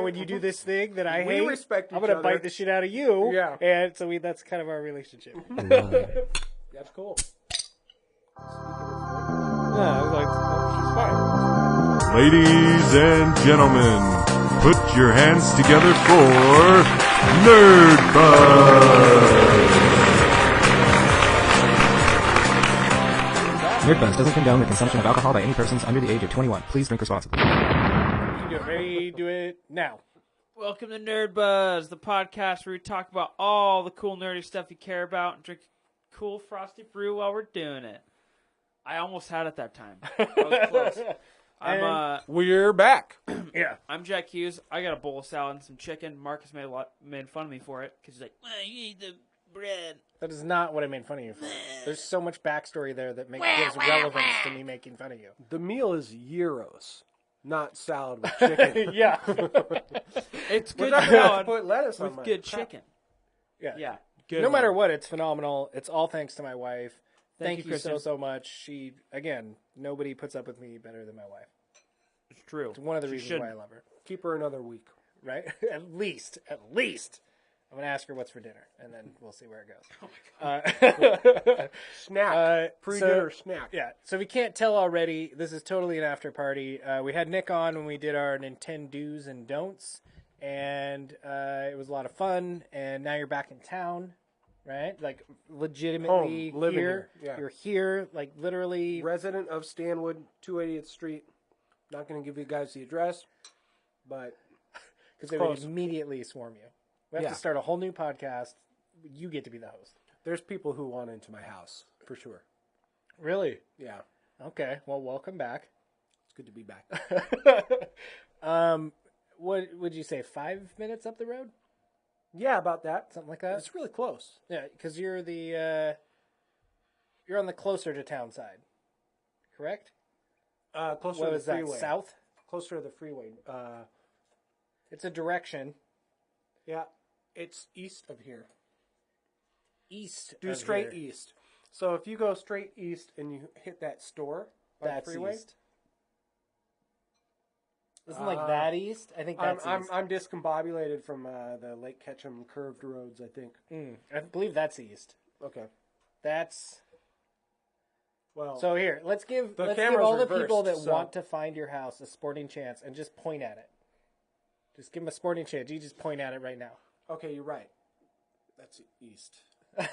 when you do this thing that I We hate, respect I'm each gonna other. bite the shit out of you. Yeah. And so that's kind of our relationship. That's cool. She's fine. Ladies and gentlemen, put your hands together for Nerdbuzzed. Nerdbuzzed doesn't condone the consumption of alcohol by any persons under the age of 21. Please drink responsibly. You can do it. Ready? Do it now. Welcome to Nerdbuzzed, the podcast where we talk about all the cool nerdy stuff you care about and drink cool frosty brew while we're doing it. I almost had it that time. I was close. We're back. Yeah. I'm Jack Hughes. I got a bowl of salad and some chicken. Marcus made fun of me for it because he's like, well, you eat the bread. That is not what I made fun of you for. There's so much backstory there that gives relevance to me making fun of you. The meal is gyros, not salad with chicken. Yeah. It's good I salad put lettuce on with my good crap. chicken. Yeah. Yeah. Good No matter one. what, it's phenomenal. It's all thanks to my wife. Thank you Kristen. so much. She, again, nobody puts up with me better than my wife. It's true. It's one of the She reasons shouldn't. why I love her. Keep her another week. Right? At least. I'm going to ask her what's for dinner, and then we'll see where it goes. Snack. Pre-dinner snack. Yeah. So if you can't tell already, this is totally an after party. We had Nick on when we did our Nintendo do's and don'ts, and it was a lot of fun. And now you're back in town, right? Like legitimately Home, living here. here, yeah. You're here, like literally. Resident of Stanwood, 280th Street. Not going to give you guys the address, but Because they would immediately swarm you. We have to start a whole new podcast. You get to be the host. there's people who want into my house, for sure. Really? Yeah. Okay. Well, welcome back. It's good to be back. What would you say? 5 minutes up the road? Yeah, about that. Something like that? It's really close. Yeah, because you're you're on the closer to town side, correct? Closer What to was the that? freeway. South? Closer to the freeway. It's a direction Yeah, it's east of here. east. Do of straight here. east. So if you go straight east and you hit that store by That's the freeway, east. Isn't like that east? I think that's east. I'm discombobulated from the Lake Ketchum curved roads, I think. I believe that's east. Okay. That's Well, so. Here, let's give The all camera's the people that reversed, so- want to find your house a sporting chance and just point at it. Just give them a sporting chance. You just point at it right now. okay, you're right. That's east.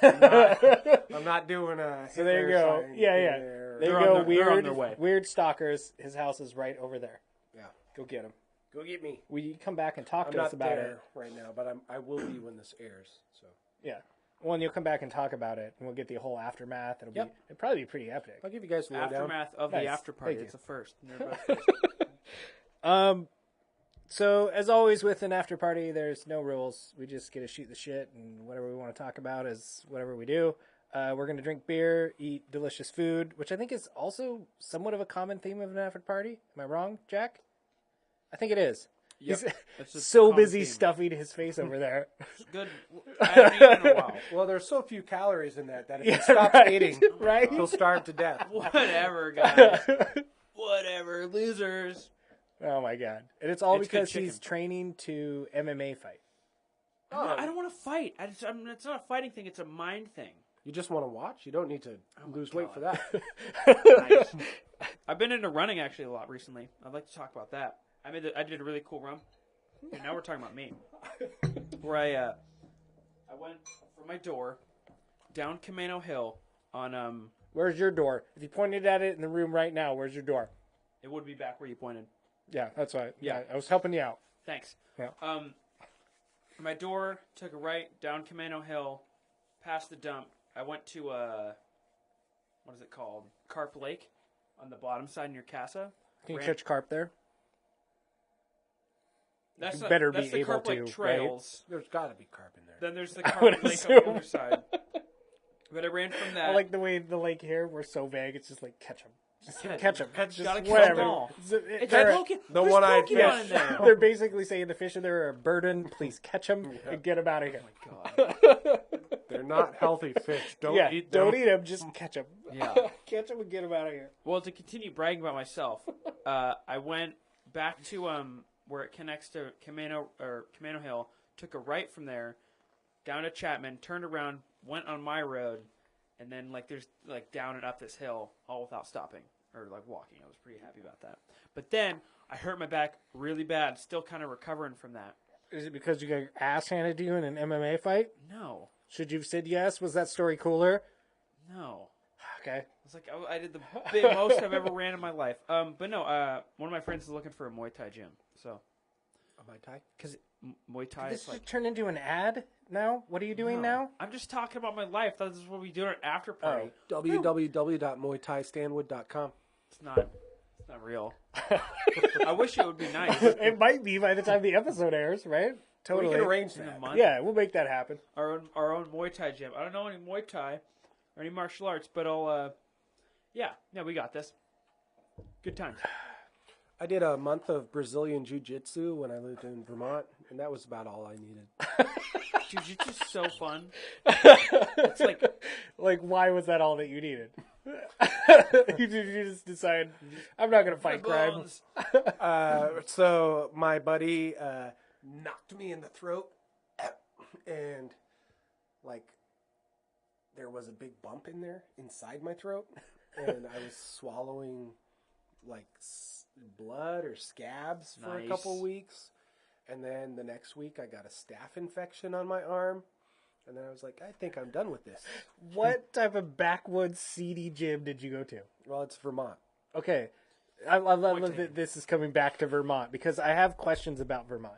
I'm not doing a So there you Hitler go. sign Yeah. there. There you They're go. on their Weird, way. weird stalkers. His house is right over there. Yeah. Go get him. Go get me. Will you come back and talk I'm to us not about there it? right now, but I will be when this airs. So Yeah. Well, and you'll come back and talk about it, and we'll get the whole aftermath. It'll Yep. it'll probably be pretty epic. I'll give you guys the lowdown. Aftermath of Nice. the after party. Thank It's you. the first. Nerdbuzzed first. So as always with an after party, there's no rules. We just get to shoot the shit, and whatever we want to talk about is whatever we do. We're going to drink beer, eat delicious food, which I think is also somewhat of a common theme of an after party. Am I wrong, Jack? I think it is. Yep. He's That's a so common busy theme. stuffing his face over there. Good. I haven't eaten in a while. Well, there's so few calories in that if Yeah, he stops right, eating, right? he'll starve to death. Whatever, guys. Whatever, losers. Oh my god! And it's all It's good because he's chicken. training to MMA fight. I don't want to fight. It's not a fighting thing. It's a mind thing. You just want to watch? You don't need to lose weight for that. Nice. I've been into running actually a lot recently. I'd like to talk about that. I did a really cool run. And now we're talking about me. Where I went from my door down Camino Hill on Where's your door? If you pointed at it in the room right now, where's your door? it would be back where you pointed. Yeah, that's right. Yeah. I was helping you out. Thanks. Yeah. My door took a right down Camino Hill, past the dump. I went to what is it called? Carp Lake, on the bottom side near Casa. Can you catch carp there? That's You not, better that's be the able Carp Lake to, Trails. There's got to be carp in there. Then there's the would Carp Lake on the assume. other side. But I ran from that. I like the way the lake here, we're so vague, it's just like catch them. Just catch them. Gotta catch whatever. them all. It's They're- The one-eyed Pokemon fish. in there. They're basically saying the fish are a burden. Please catch them and get them out of here. God. They're not healthy fish. Don't yeah, eat them. don't eat them. Just catch them. Yeah. Catch them and get them out of here. Well, to continue bragging about myself, I went back to where it connects to Camano Hill. Took a right from there, down to Chapman, turned around, went on my road, and then there's down and up this hill all without stopping or walking. I was pretty happy about that. But then I hurt my back really bad. Still kind of recovering from that. Is it because you got your ass handed to you in an MMA fight? No. Should you have said yes? Was that story cooler? No. Okay. It's I did the most I've ever ran in my life. But no, one of my friends is looking for a Muay Thai gym. So. A Muay Thai? Because Muay Thai Did is this just turn into an ad now? What are you doing now? I'm just talking about my life. This is what we do at an after party. www.muaythaistanwood.com. It's not real. I wish it would be nice. It might be by the time the episode airs, right? Totally. We can arrange In a that. month. Yeah, we'll make that happen. Our own Muay Thai gym. I don't know any Muay Thai or any martial arts, but I'll yeah, we got this. Good times. I did a month of Brazilian Jiu-Jitsu when I lived in Vermont, and that was about all I needed. Jiu-Jitsu's so fun. It's why was that all that you needed? you just decide, I'm not going to fight crime. Bones. So my buddy knocked me in the throat, and there was a big bump in there inside my throat, and I was swallowing blood or scabs for a Nice. couple weeks, and then the next week I got a staph infection on my arm, and then I was like, I think I'm done with this. What type of backwoods seedy gym did you go to? Well, it's Vermont. Okay. I love that this is coming back to Vermont because I have questions about Vermont.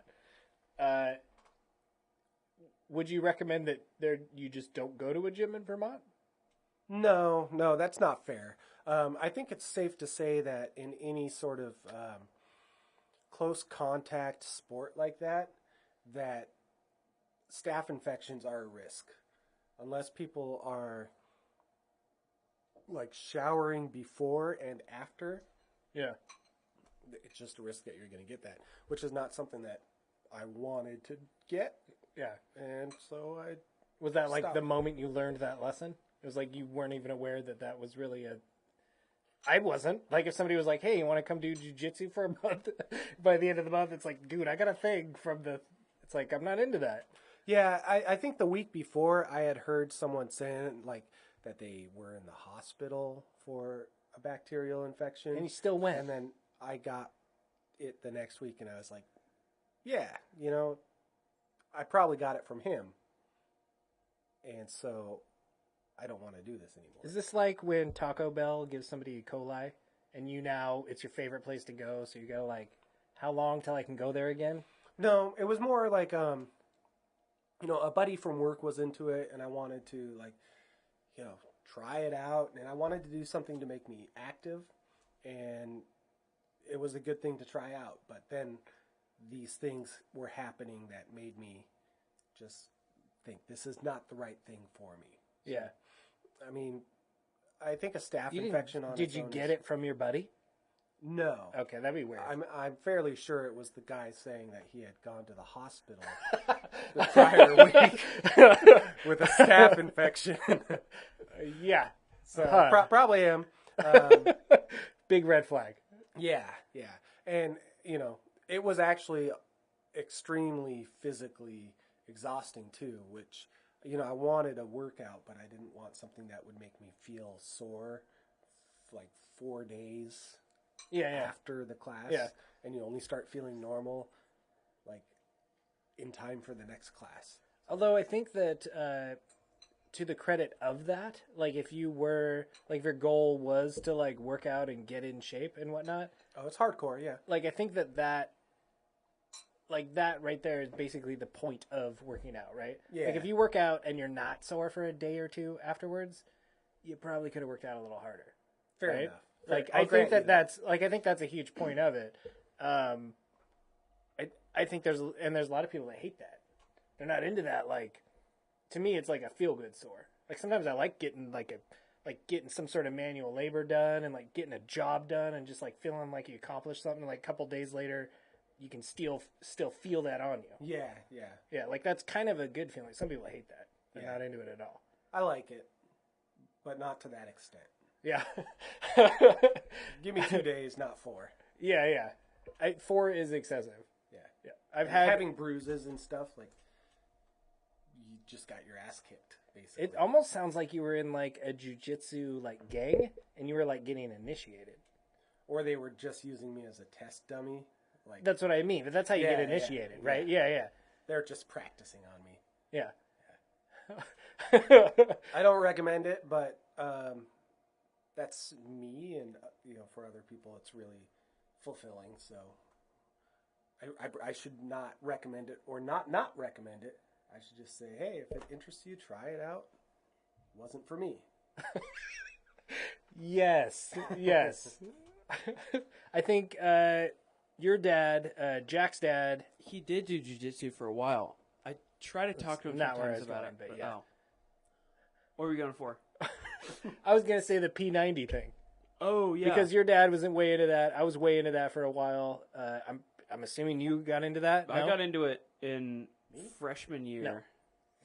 Would you recommend that you just don't go to a gym in Vermont? No, that's not fair. I think it's safe to say that in any sort of close contact sport like that staph infections are a risk. Unless people are showering before and after, Yeah. it's just a risk that you're going to get that, which is not something that I wanted to get. Yeah. And so I Was that stopped. the moment you learned that lesson? It was you weren't even aware that was really I wasn't. If somebody was hey, you want to come do jiu-jitsu for a month? By the end of the month, it's dude, I got a thing from the... It's I'm not into that. Yeah, I think the week before I had heard someone saying that they were in the hospital for a bacterial infection. And you still went. And then I got it the next week and I was like, yeah, I probably got it from him. And so I don't want to do this anymore. Is this when Taco Bell gives somebody E. coli and it's your favorite place to go, so you go how long till I can go there again? No, it was more a buddy from work was into it and I wanted to try it out, and I wanted to do something to make me active, and it was a good thing to try out. But then these things were happening that made me just think this is not the right thing for me. Yeah. I mean, I think a staph infection on Did its you own get is- it from your buddy? No. Okay, that'd be weird. I'm fairly sure it was the guy saying that he had gone to the hospital the prior week with a staph infection. Yeah. So probably him. Big red flag. Yeah. And, it was actually extremely physically exhausting too, which, I wanted a workout, but I didn't want something that would make me feel sore 4 days after the class. Yeah. And you only start feeling normal in time for the next class. Although I think that to the credit of that, if you were if your goal was to work out and get in shape and whatnot, Oh, it's hardcore, yeah. I think that right there is basically the point of working out, right? Yeah. If you work out and you're not sore for a day or two afterwards, you probably could have worked out a little harder. Fair right? enough. I think that's I think that's a huge point of it. I think there's a lot of people that hate that. They're not into that. To me, it's a feel good sore. Sometimes I like getting getting some sort of manual labor done and getting a job done and just feeling like you accomplished something. A couple days later, you can still feel that on you. Yeah. Yeah, that's kind of a good feeling. Some people hate that. They're Yeah. not into it at all. I like it, but not to that extent. Yeah. Give me 2 days, not 4. Yeah. 4 is excessive. I've had having bruises and stuff, like you just got your ass kicked, basically. it almost sounds like you were in like a jujitsu like gang and you were like getting initiated. Or they were just using me as a test dummy. Like That's what I mean, but that's how you Yeah, get yeah, initiated, yeah. right? Yeah. they're just practicing on me. Yeah. I don't recommend it, but that's me, and for other people, it's really fulfilling. So I should not recommend it, or not recommend it. I should just say, hey, if it interests you, try it out. Wasn't for me. Yes. I think your dad, Jack's dad. He did do jujitsu for a while. I try to talk to him not where I sometimes was about going, it. but yeah. Oh. What were you going for? I was gonna say the P90 thing Oh, yeah. because your dad wasn't way into that. I was way into that for a while. I'm assuming you got into that. I no? got into it in freshman year. No.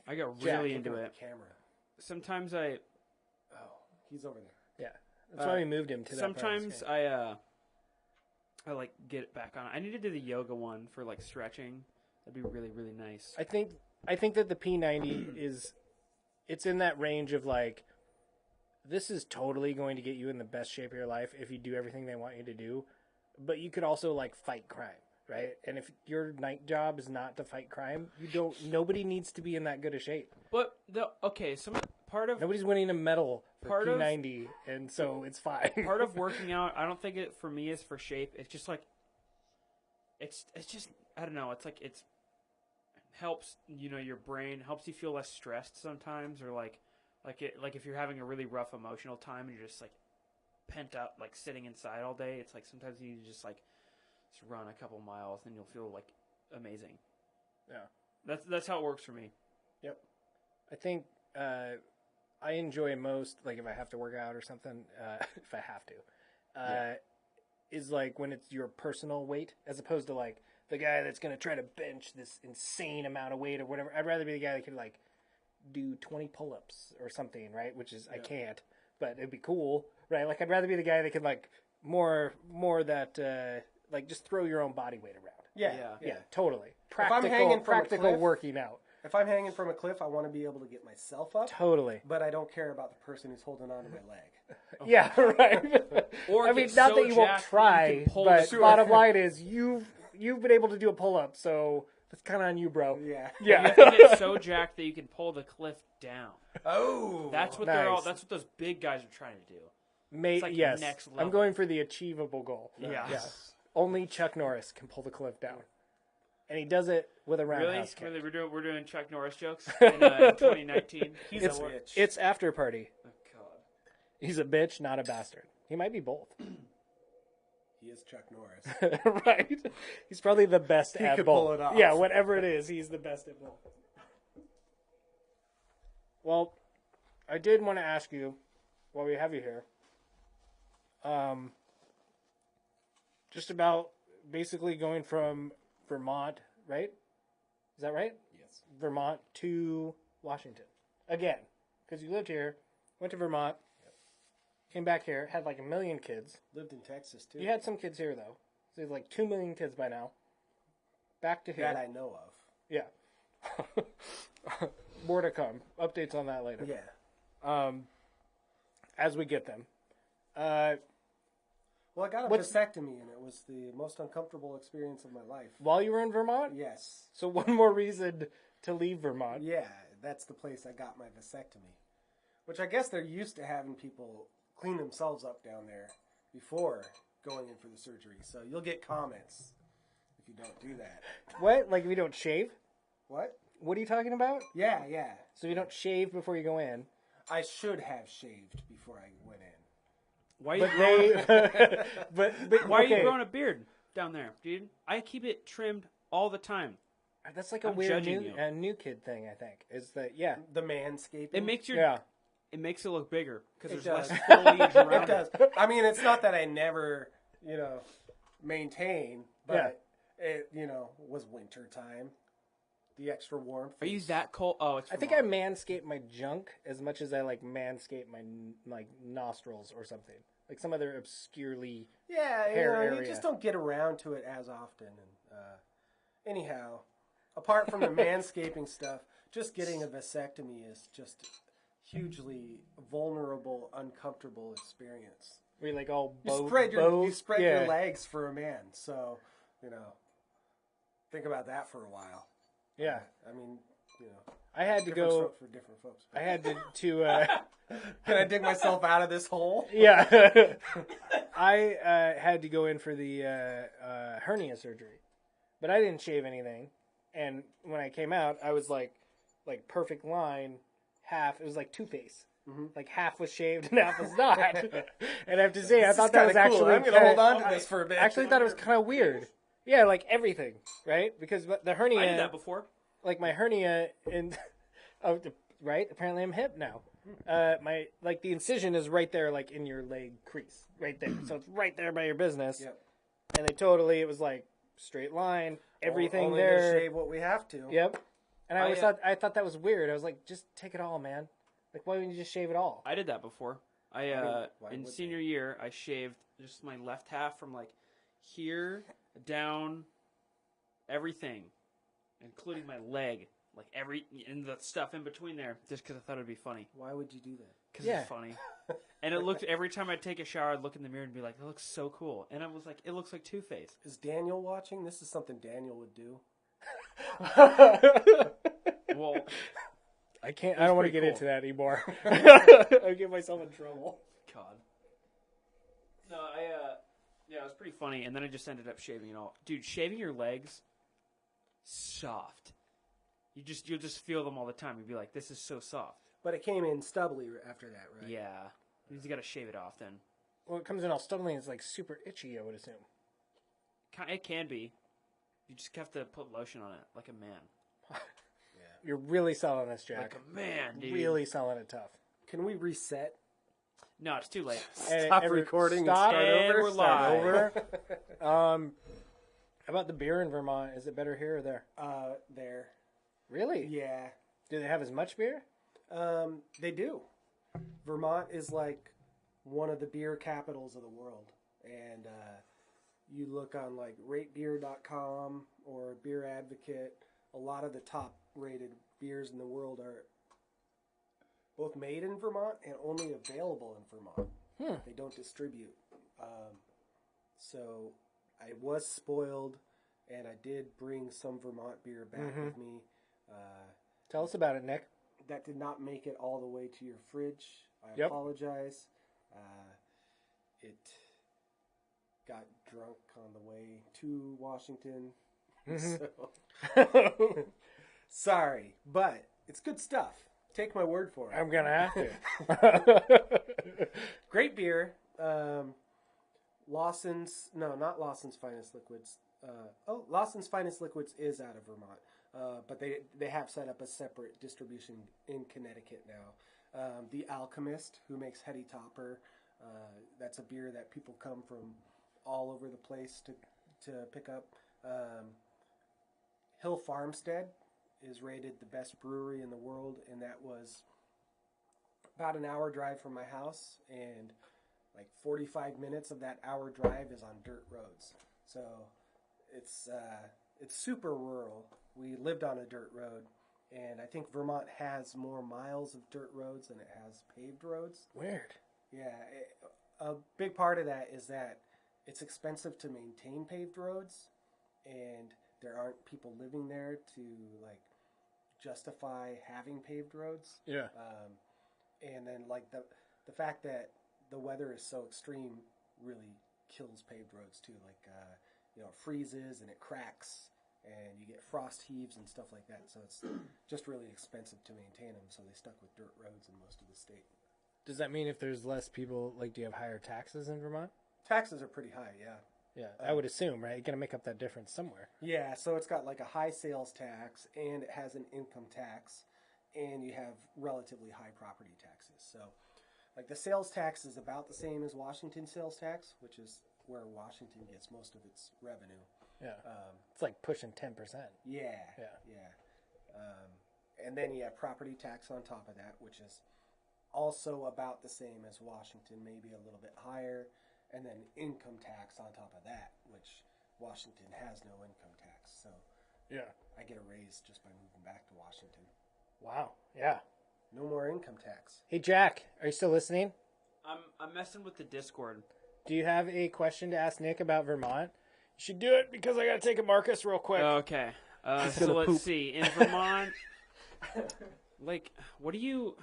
I got Jack, really look into at it. the camera. Sometimes I... Oh, he's over there. Yeah, that's why we moved him to that. Sometimes I like get it back on. I need to do the yoga one for like stretching. That'd be really, really nice. I think that the P90 it's in that range of like, this is totally going to get you in the best shape of your life if you do everything they want you to do, but you could also like fight crime, right? And if your night job is not to fight crime, nobody needs to be in that good a shape. But part of Nobody's winning a medal for Part of- P90, and so it's fine. part of working out, I don't think it for me is for shape. It's just like it's just I don't know. It's like it's helps your brain, helps you feel less stressed sometimes, or like if you're having a really rough emotional time and you're just like pent up, like sitting inside all day. It's like sometimes you need to just run a couple miles and you'll feel like amazing. Yeah, That's how it works for me. Yep. I think I enjoy most, like if I have to work out or something, if I have to, is like when it's your personal weight as opposed to like the guy that's going to try to bench this insane amount of weight or whatever. I'd rather be the guy that could like do 20 pull-ups or something, right? Which is, I can't, but it'd be cool, right? Like I'd rather be the guy that could like more that, like just throw your own body weight around. Yeah. Totally. I'm hanging from a Practical cliff- working out. If I'm hanging from a cliff, I want to be able to get myself up, Totally. but I don't care about the person who's holding on to my leg. Yeah, right. Or I mean, get not so that you won't jacked that you try, can pull but the- bottom line is you've been able to do a pull-up, so that's kind of on you, bro. Yeah. You Yeah. have to get so jacked that you can pull the cliff down. Oh. That's what Nice. That's what those big guys are trying to do. Mate, like yes. next I'm level. going for the achievable goal. Yeah. Only Chuck Norris can pull the cliff down, and he does it with a Really? roundhouse kick. Really, we're doing Chuck Norris jokes in 2019. He's a bitch. It's after party. Oh, God. He's a bitch, not a bastard. He might be both. He is Chuck Norris. Right? He's probably the best at could both. pull it off. Yeah, whatever it is, he's the best at both. Well, I did want to ask you, while we have you here, just about basically going from Vermont, right? Is that right? Yes. Vermont to Washington. Again, because you lived here, went to Vermont, came back here, had like 1 million kids. Lived in Texas, too. You had some kids here, though. So you have like 2 million kids by now. Back to here. That I know of. Yeah. More to come. Updates on that later. Yeah. As we get them. Well, I got a vasectomy, and it was the most uncomfortable experience of my life. While you were in Vermont? Yes. So one more reason to leave Vermont. Yeah, that's the place I got my vasectomy. Which I guess they're used to having people clean themselves up down there before going in for the surgery. So you'll get comments if you don't do that. What? Like if you don't shave? What? What are you talking about? Yeah. So you don't shave before you go in? I should have shaved before I went in. Why are you But growing, they... but why are okay. you growing a beard down there, dude? I keep it trimmed all the time. That's like a I'm weird judging you. new kid thing, I think. Is that, yeah. The manscaping. It makes it makes it look bigger because It there's does. less foliage around It does. I mean, it's not that I never, maintain, but it, was winter time. The extra warmth. Are you that cold? Oh, it's I think I manscape my junk as much as I like manscape my like nostrils or something. Like some other obscurely Yeah, hair you area. just don't get around to it as often. And Anyhow, apart from the manscaping stuff, just getting a vasectomy is just hugely vulnerable, uncomfortable experience. We like all You spread your legs for a man, so think about that for a while. Yeah, I mean, I had to different go. strokes for different folks. I had to. Can I dig myself out of this hole? Yeah, I had to go in for the hernia surgery, but I didn't shave anything. And when I came out, I was like perfect line, half. It was like Two-Face. Mm-hmm. Like half was shaved and half was not. And I have to say, I This thought is that was kinda cool. actually I'm going to hold on to this for a bit. I actually thought it was kind of weird. Yeah, like everything, right? Because the hernia. I did that before. Like my hernia right? Apparently I'm hip now. The incision is right there, like in your leg crease, right there. So it's right there by your business. Yep. And it was like straight line, everything Only there. to shave what we have to. Yep. And I thought that was weird. I was like, just take it all, man. Like, why wouldn't you just shave it all? I did that before. why In would senior year, I shaved just my left half from like here down, everything, including my leg, like and the stuff in between there, just because I thought it'd be funny. Why would you do that? Because it's funny. And it looked, every time I'd take a shower, I'd look in the mirror and be like, it looks so cool. And I was like, it looks like Two-Face. Is Daniel watching? This is something Daniel would do. Well, I don't want to get cool. into that anymore. I'll get myself in trouble. God. No, yeah, it was pretty funny. And then I just ended up shaving it all. Dude, shaving your legs, soft. You'll just feel them all the time. You'll be like, this is so soft. But it came in stubbly after that, right? Yeah. You got to shave it off then. Well, it comes in all stumbling. It's like super itchy, I would assume. It can be. You just have to put lotion on it, like a man. You're really selling this, Jack. Like a man, dude. Really selling it tough. Can we reset? No, it's too late. Stop recording Stop. and start over? We're Start live. over. How about the beer in Vermont? Is it better here or there? There. Really? Yeah. Do they have as much beer? They do. Vermont is like one of the beer capitals of the world. And you look on like ratebeer.com or Beer Advocate, a lot of the top rated beers in the world are both made in Vermont and only available in Vermont. They don't distribute. So I was spoiled, and I did bring some Vermont beer back with me. Tell us about it, Nick. That did not make it all the way to your fridge. I Yep. apologize. It got drunk on the way to Washington. So, sorry, but it's good stuff. Take my word for it. I'm going to have to. Great beer. Lawson's, no, not Lawson's Finest Liquids. Lawson's Finest Liquids is out of Vermont. But they have set up a separate distribution in Connecticut now. The Alchemist, who makes Heady Topper, that's a beer that people come from all over the place to pick up. Hill Farmstead is rated the best brewery in the world, and that was about an hour drive from my house, and like 45 minutes of that hour drive is on dirt roads. So it's super rural. We lived on a dirt road, and I think Vermont has more miles of dirt roads than it has paved roads. Weird. Yeah, a big part of that is that it's expensive to maintain paved roads, and there aren't people living there to like justify having paved roads. Yeah. And then like the fact that the weather is so extreme really kills paved roads too. Like it freezes and it cracks, and you get frost heaves and stuff like that. So it's just really expensive to maintain them. So they stuck with dirt roads in most of the state. Does that mean if there's less people, like, do you have higher taxes in Vermont? Taxes are pretty high, yeah. Yeah, I would assume, right? You're going to make up that difference somewhere. Yeah, so it's got like a high sales tax, and it has an income tax, and you have relatively high property taxes. So, like, the sales tax is about the same as Washington sales tax, which is where Washington gets most of its revenue. Yeah. It's like pushing 10%. Yeah. And then you have property tax on top of that, which is also about the same as Washington, maybe a little bit higher. And then income tax on top of that, which Washington has no income tax. So Yeah. I get a raise just by moving back to Washington. Wow. Yeah. No more income tax. Hey, Jack, are you still listening? I'm messing with the Discord. Do you have a question to ask Nick about Vermont? You should do it because I got to take a Marcus real quick. Okay. So let's see. In Vermont, like, what do you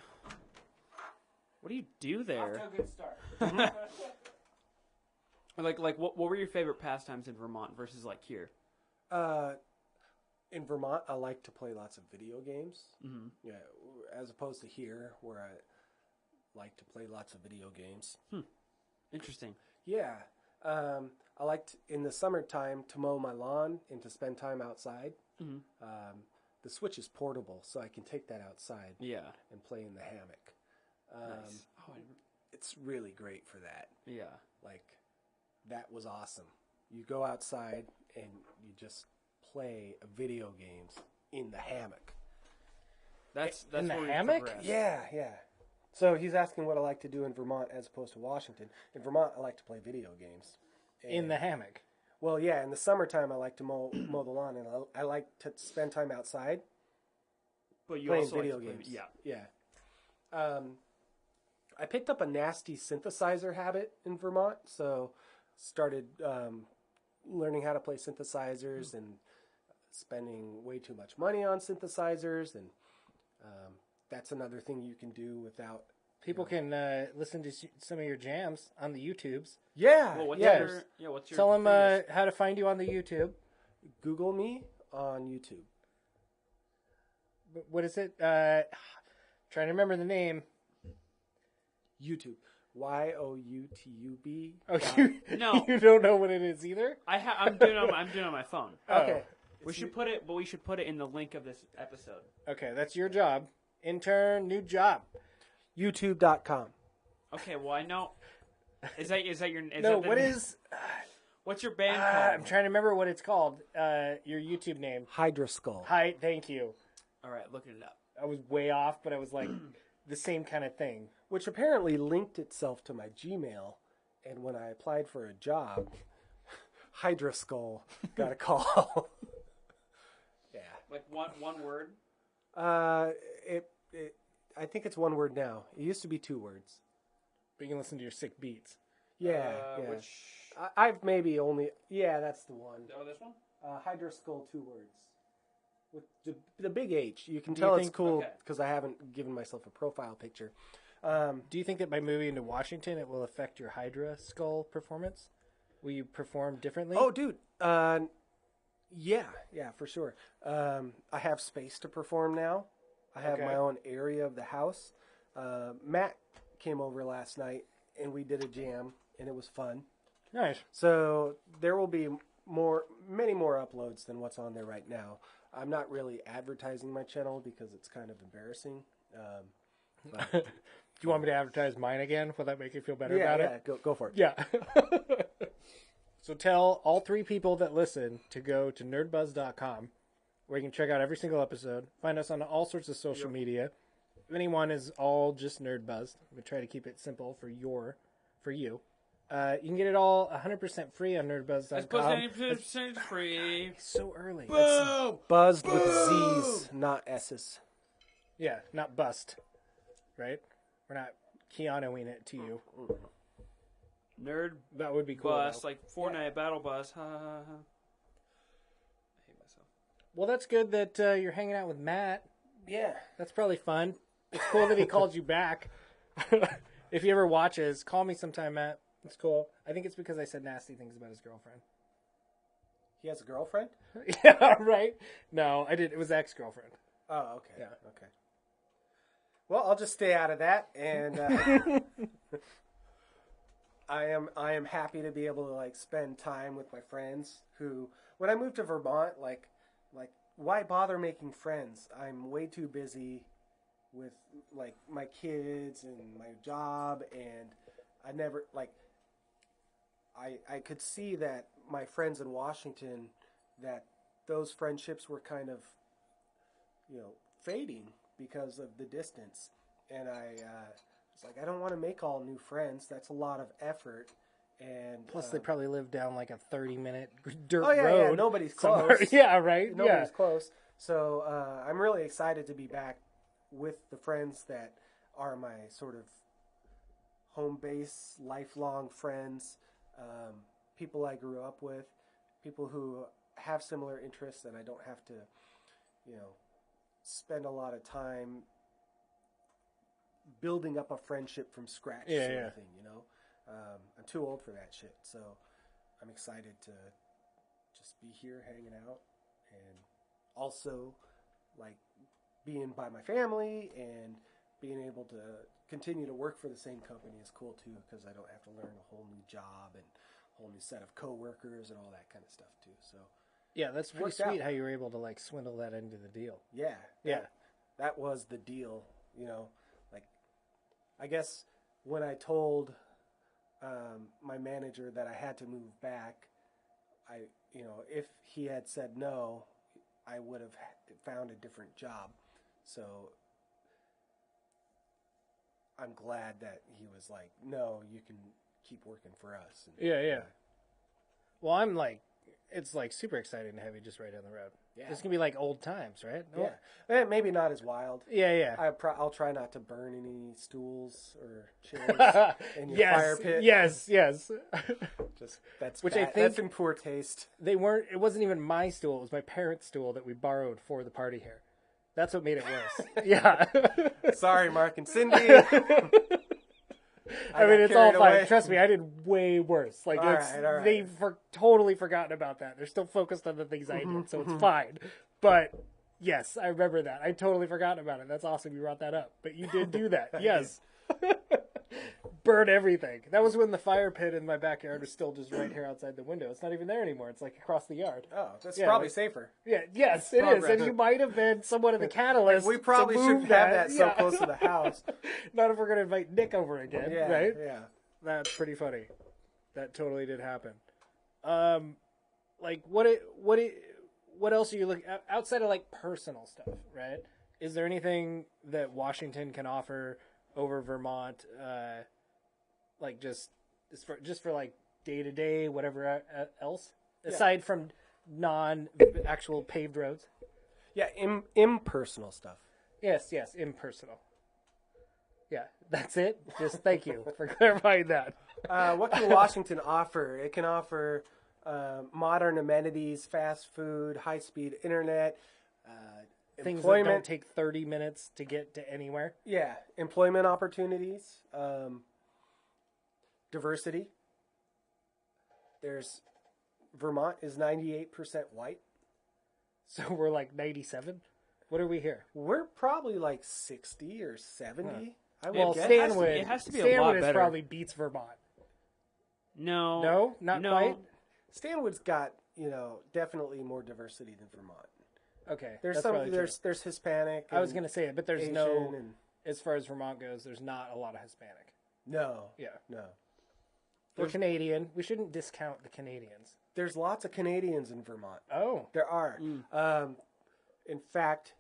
do there? Off to a good start. Like, what were your favorite pastimes in Vermont versus like here? In Vermont, I like to play lots of video games. Mm-hmm. Yeah, as opposed to here, where I like to play lots of video games. Interesting. Yeah, I liked in the summertime to mow my lawn and to spend time outside. Mm-hmm. The Switch is portable, so I can take that outside Yeah. and play in the hammock. Nice. It's really great for that. Yeah. Like, that was awesome. You go outside and you just play video games in the hammock. That's In the where we hammock? progress. Yeah. So he's asking what I like to do in Vermont as opposed to Washington. In Vermont, I like to play video games. In the hammock. Well, yeah, in the summertime, I like to mow the lawn, and I like to spend time outside But you playing also video like to games. play, yeah. Yeah. I picked up a nasty synthesizer habit in Vermont, so started learning how to play synthesizers and spending way too much money on synthesizers, and that's another thing you can do without. People can listen to some of your jams on the YouTubes. Yeah. Well, what's your Tell them previous- how to find you on the YouTube. Google me on YouTube. What is it? Trying to remember the name. YouTube. YOUTUB. Oh, you, No. you don't know what it is either? I'm doing it on my phone. Okay. We should put it in the link of this episode. Okay, that's your job. Intern, new job. YouTube.com. Okay, well I know. Is that your? No, what is? What's your band I'm called? trying to remember what it's called. Your YouTube name. Hydra Skull. Hi, thank you. All right, looking it up. I was way off, but I was like the same kind of thing. Which apparently linked itself to my Gmail. And when I applied for a job, Hydra Skull got a call. Yeah. Like one word. I think it's one word now. It used to be 2 words. But you can listen to your sick beats. Yeah, yeah. Which? I've maybe only... Yeah, that's the one. Oh, this one. Hydra Skull, 2 words. With the big H. You can Do tell you it's think- cool Okay. because I haven't given myself a profile picture. Do you think that by moving to Washington, it will affect your Hydra Skull performance? Will you perform differently? Oh, dude. Yeah, for sure. I have space to perform now. I have Okay. my own area of the house. Matt came over last night, and we did a jam, and it was fun. nice. So there will be many more uploads than what's on there right now. I'm not really advertising my channel because it's kind of embarrassing. But Do you want me to advertise mine again? Will that make you feel better yeah, about it? go for it. Yeah. So tell all 3 people that listen to go to nerdbuzz.com where you can check out every single episode. Find us on all sorts of social media. If anyone is all just Nerdbuzzed, we try to keep it simple for you. You can get it all 100% free on nerdbuzz.com. As opposed to 90% free. It's so early. Boom. Buzzed with Z's, not S's. Yeah, not bust. Right? We're not Keanuing it to you. Nerd That would be cool. bus, though. like Fortnite battle bus. Ha ha ha. I hate myself. Well, that's good that you're hanging out with Matt. Yeah. That's probably fun. It's cool that he called you back. If he ever watches, call me sometime, Matt. It's cool. I think it's because I said nasty things about his girlfriend. He has a girlfriend? Yeah, right? No, I did. It was ex-girlfriend. Oh, okay. Yeah. Okay. Well, I'll just stay out of that, and I am happy to be able to like spend time with my friends. Who, when I moved to Vermont, like why bother making friends? I'm way too busy with like my kids and my job, and I never like. I could see that my friends in Washington, that those friendships were kind of, fading because of the distance. And I was like, I don't want to make all new friends. That's a lot of effort. And Plus, they probably live down like a 30-minute dirt oh yeah, road. yeah, nobody's somewhere. close. Yeah, right. Nobody's close. So I'm really excited to be back with the friends that are my sort of home base, lifelong friends, people I grew up with, people who have similar interests, and I don't have to, spend a lot of time building up a friendship from scratch sort of thing, I'm too old for that shit, so I'm excited to just be here hanging out and also like being by my family and being able to continue to work for the same company is cool too, because I don't have to learn a whole new job and a whole new set of coworkers and all that kind of stuff too. So yeah, that's pretty worked sweet out. how you were able to like swindle that into the deal. Yeah, that was the deal. Like I guess when I told my manager that I had to move back, if he had said no, I would have found a different job. So I'm glad that he was like, no, you can keep working for us. And, Yeah. Well, I'm like, it's like super exciting to have you just right down the road. Yeah. It's gonna be like old times, right? Yeah. Maybe not as wild. Yeah. I'll try not to burn any stools or chairs in your fire pit. Yes. Just that's Which bad. I think- That's in poor taste. It wasn't even my stool. It was my parents' stool that we borrowed for the party here. That's what made it worse. Yeah. Sorry, Mark and Cindy. I mean, it's all carried fine. away. Trust me, I did way worse. Like, All right. they've totally forgotten about that. They're still focused on the things I did, so it's fine. But yes, I remember that. I totally forgotten about it. That's awesome you brought that up. But you did do that. Yes. Burn everything. That was when the fire pit in my backyard was still just right here outside the window. It's not even there anymore. It's like across the yard. Oh, that's Yeah, probably like- safer. Yeah, yes, it is. Progress. And you might have been somewhat of the catalyst. We probably to shouldn't move have that so Yeah. close to the house. Not if we're going to invite Nick over again, Yeah, right? yeah. That's pretty funny. That totally did happen. Like what else are you looking outside of like personal stuff, right? Is there anything that Washington can offer over Vermont, like just for like day to day, whatever else, aside from non-actual paved roads? Yeah, impersonal stuff. Yes, impersonal. Yeah, that's it. Just thank you for clarifying that. What can Washington offer? It can offer modern amenities, fast food, high-speed internet, Things that employment. don't take 30 minutes to get to anywhere. Yeah, employment opportunities, diversity. Vermont is 98% white. So we're like 97. What are we here? We're probably like 60 or 70. I would Well, guess. Stanwood. it has to be a Stanwood lot is better. probably beats Vermont. No, No, not quite. Stanwood's got definitely more diversity than Vermont. Okay, There's that's some. probably true. There's Hispanic. I was and going to say it, but there's Asian no. and As far as Vermont goes, there's not a lot of Hispanic. no. Yeah, No. we're Canadian. We shouldn't discount the Canadians. There's lots of Canadians in Vermont. Oh, There are. In fact,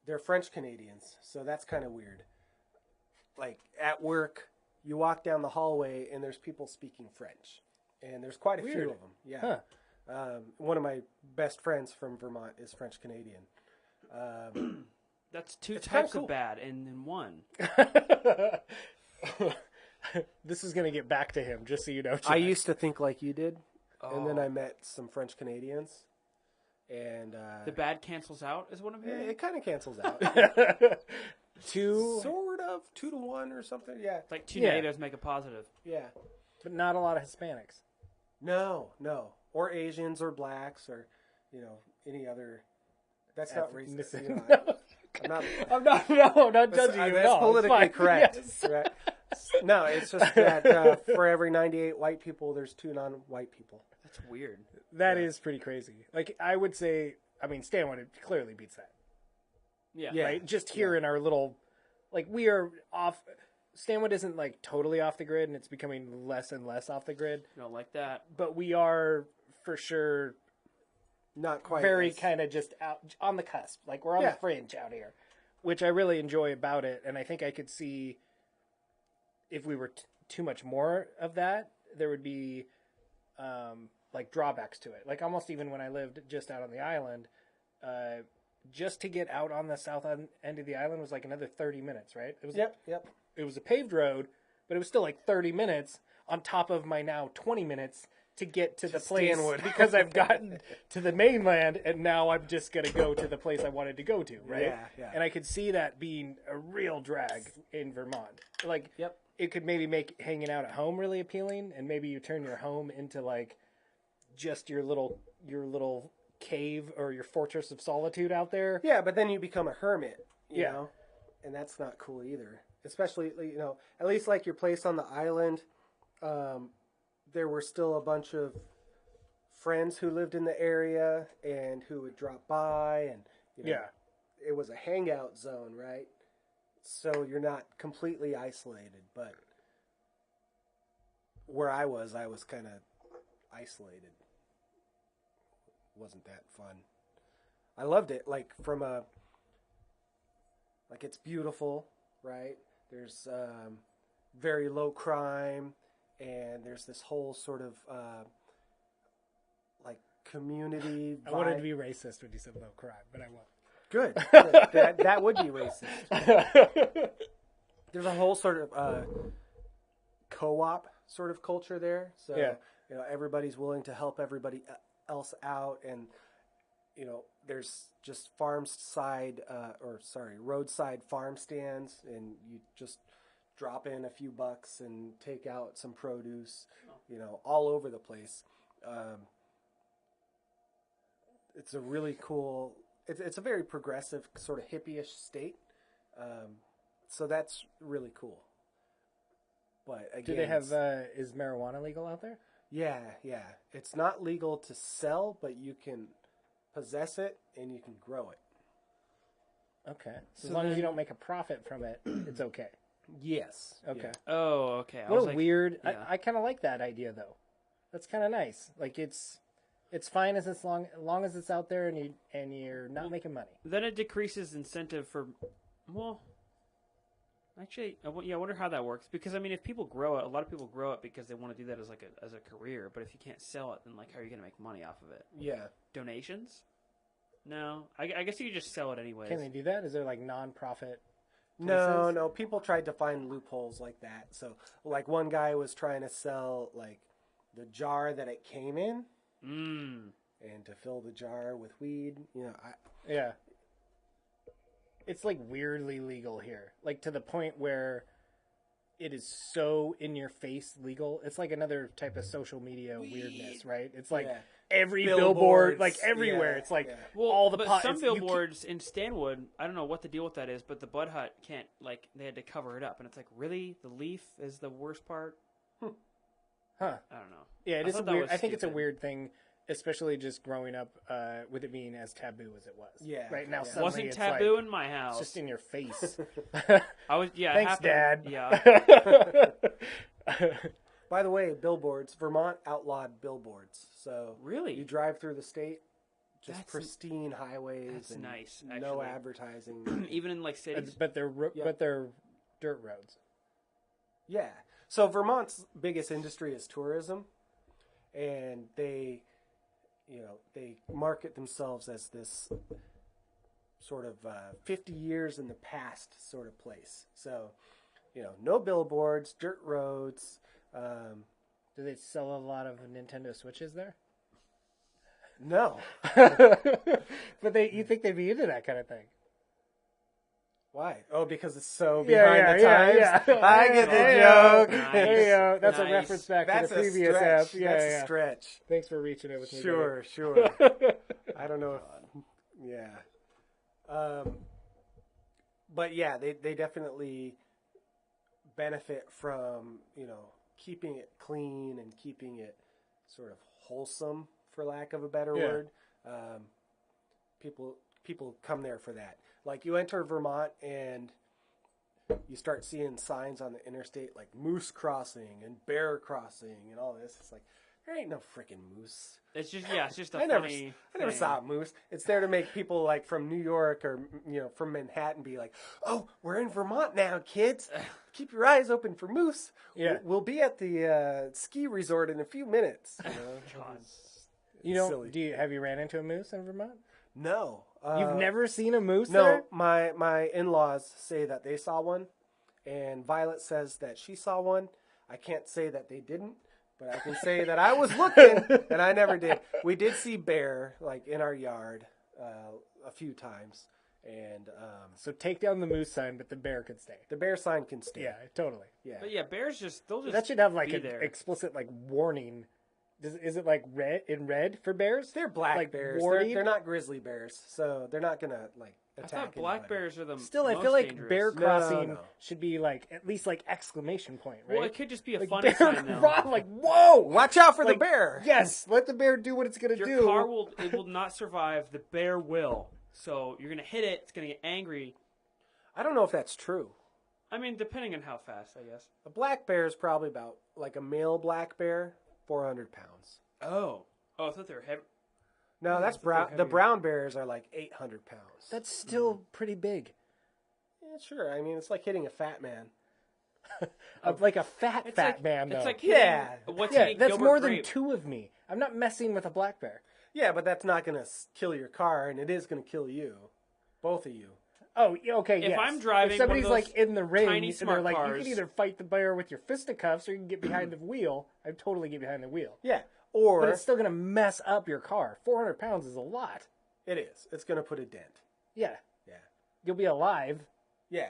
they're French Canadians, so that's kind of weird. Like at work, you walk down the hallway and there's people speaking French, and there's quite a Weird. few of them. Yeah. One of my best friends from Vermont is French Canadian. That's two It's kinda types cool. of bad and then one. this is going to get back to him, just so you know. I Jack. used to think like you did, and then I met some French Canadians, and The bad cancels out is one of you. it kind of cancels out. two, Sort of 2-1 or something. Yeah. It's like two Yeah. negatives make a positive. Yeah. but not a lot of Hispanics. No. Or Asians or blacks or, any other. That's not racist. I'm not I'm not judging you at that's all. It's politically fine. correct. Yes. Right? No, it's just that for every 98 white people, there's 2 non-white people. That's weird. That is pretty crazy. Like, I would say, Stanwood clearly beats that. Yeah. Yeah. Right? Just here in our little, like, we are off. Stanwood isn't like totally off the grid, and it's becoming less and less off the grid. Don't like that. But we are for sure Not quite. very as- kind of just out on the cusp. Like we're on the fringe out here, which I really enjoy about it. And I think I could see if we were too much more of that, there would be like drawbacks to it. Like almost even when I lived just out on the island, just to get out on the south end of the island was like another 30 minutes, right? It was Yep. It was a paved road, but it was still like 30 minutes on top of my now 20 minutes to get to the place Stanwood. because I've gotten to the mainland and now I'm just going to go to the place I wanted to go to, right? Yeah. And I could see that being a real drag in Vermont. Like, Yep. it could maybe make hanging out at home really appealing, and maybe you turn your home into like just your little cave or your fortress of solitude out there. Yeah, but then you become a hermit, you Yeah. know, and that's not cool either. Especially, you know, at least like your place on the island, there were still a bunch of friends who lived in the area and who would drop by, and you know, Yeah. it was a hangout zone, right? So you're not completely isolated, but where I was kind of isolated. Wasn't that fun. I loved it, like it's beautiful, right? There's very low crime, and there's this whole sort of like community vibe. I wanted to be racist when you said low crime, but I won't. Good. That would be racist. There's a whole sort of co-op sort of culture there. So Yeah. you know, everybody's willing to help everybody else out, and you know, there's just roadside farm stands, and you just drop in a few bucks and take out some produce, you know, all over the place. It's a really cool. It's a very progressive, sort of hippie-ish state, so that's really cool. But again, Do they have, is marijuana legal out there? Yeah. It's not legal to sell, but you can possess it and you can grow it. Okay. So As long as then- you don't make a profit from it, it's okay. Yes. Okay. Yeah. Oh, okay. I What was a like, weird. yeah. I kind of like that idea though. That's kind of nice. Like it's fine as long as it's out there and you're not making money. Then it decreases incentive for, well, actually, I wonder how that works. Because I mean, if people grow it, a lot of people grow it because they want to do that as like as a career. But if you can't sell it, then like, how are you going to make money off of it? Yeah. Donations? No, I guess you could just sell it anyways. Can they do that? Is there like non-profit? No. People tried to find loopholes like that. So, like, one guy was trying to sell like the jar that it came in, and to fill the jar with weed. You know, Yeah. It's like weirdly legal here, like to the point where it is so in your face legal. It's like another type of social media weirdness, right? It's like Yeah. every Billboards, billboard, like everywhere. yeah, It's like yeah. Well, all the but pot. some it's- you can't- billboards in Stanwood, I don't know what the deal with that is, but the Bud Hut can't, like, they had to cover it up, and it's like, really, the leaf is the worst part? Huh? I don't know. Yeah, it I is a thought that weird. was I think it's a stupid. weird thing, especially just growing up with it being as taboo as it was. Yeah, Right now, yeah. suddenly Wasn't it's taboo like, in my house. it's just in your face. I was, yeah. Thanks, it Dad. happened. Yeah. By the way, billboards. Vermont outlawed billboards. So Really? you drive through the state, just That's- pristine highways. that's and nice, No actually. advertising. Even in, like, cities. but they're dirt roads. Yeah. So Vermont's biggest industry is tourism, and they market themselves as this sort of 50 years in the past sort of place. So, no billboards, dirt roads. Do they sell a lot of Nintendo Switches there? No. But you think they'd be into that kind of thing? Why? Oh, because it's so Yeah, behind the times. yeah. I get the Hey, joke. Nice. There you go. That's a Nice. reference back That's to the a previous stretch. app. Yeah, That's yeah. a stretch. Thanks for reaching it with me. Sure. I don't know. But yeah, they definitely benefit from, keeping it clean and keeping it sort of wholesome, for lack of a better Yeah. word. People come there for that. Like, you enter Vermont and you start seeing signs on the interstate like moose crossing and bear crossing and all this. It's like, There ain't no freaking moose. It's just a I never funny saw a thing. moose. It's there to make people like from New York or from Manhattan be like, "Oh, we're in Vermont now, kids. Keep your eyes open for moose. Yeah. We'll be at the ski resort in a few minutes." You don't? Silly. Have you ran into a moose in Vermont? No, You've never seen a moose No, there? my in-laws say that they saw one, and Violet says that she saw one. I can't say that they didn't, but I can say that I was looking, and I never did. We did see bear, like, in our yard a few times, and So take down the moose sign, but the bear could stay. the bear sign can stay. Yeah, totally. Yeah. But yeah, bears they'll just That should have like be an there. explicit like warning. Is it like red for bears? They're black like bears. warning? They're not grizzly bears, so they're not going to, like, I attack thought black anybody. bears are the Still, I most feel like dangerous. bear No, crossing no. should be like at least like exclamation point, right? Well, it could just be a like funny bear sign though. like whoa! Watch out for the Like, bear! Yes, let the bear do what it's gonna Your do. car will not survive. The bear will. So you're gonna hit it. It's gonna get angry. I don't know if that's true. I mean, depending on how fast, I guess. A black bear is probably about, like a male black bear, 400 pounds. Oh, I thought they were heavy. No, that's they're brown. The heavier. brown bears are like 800 pounds. That's still pretty big. Yeah, sure. I mean, it's like hitting a fat man. Like a fat like, man though. It's like Yeah. What's yeah, hitting that's Gilbert more than Grape. 2 of me. I'm not messing with a black bear. Yeah, but that's not going to kill your car, and it is going to kill you. Both of you. Oh, yeah, okay. If yes. I'm driving if somebody's one of those like in the ring, tiny and smart they're like, cars- you can either fight the bear with your fisticuffs, or you can get behind the wheel. I'd totally get behind the wheel. Yeah. Or But it's still gonna mess up your car. 400 pounds is a lot. it is. It's going to put a dent. Yeah, Yeah. you'll be alive. Yeah.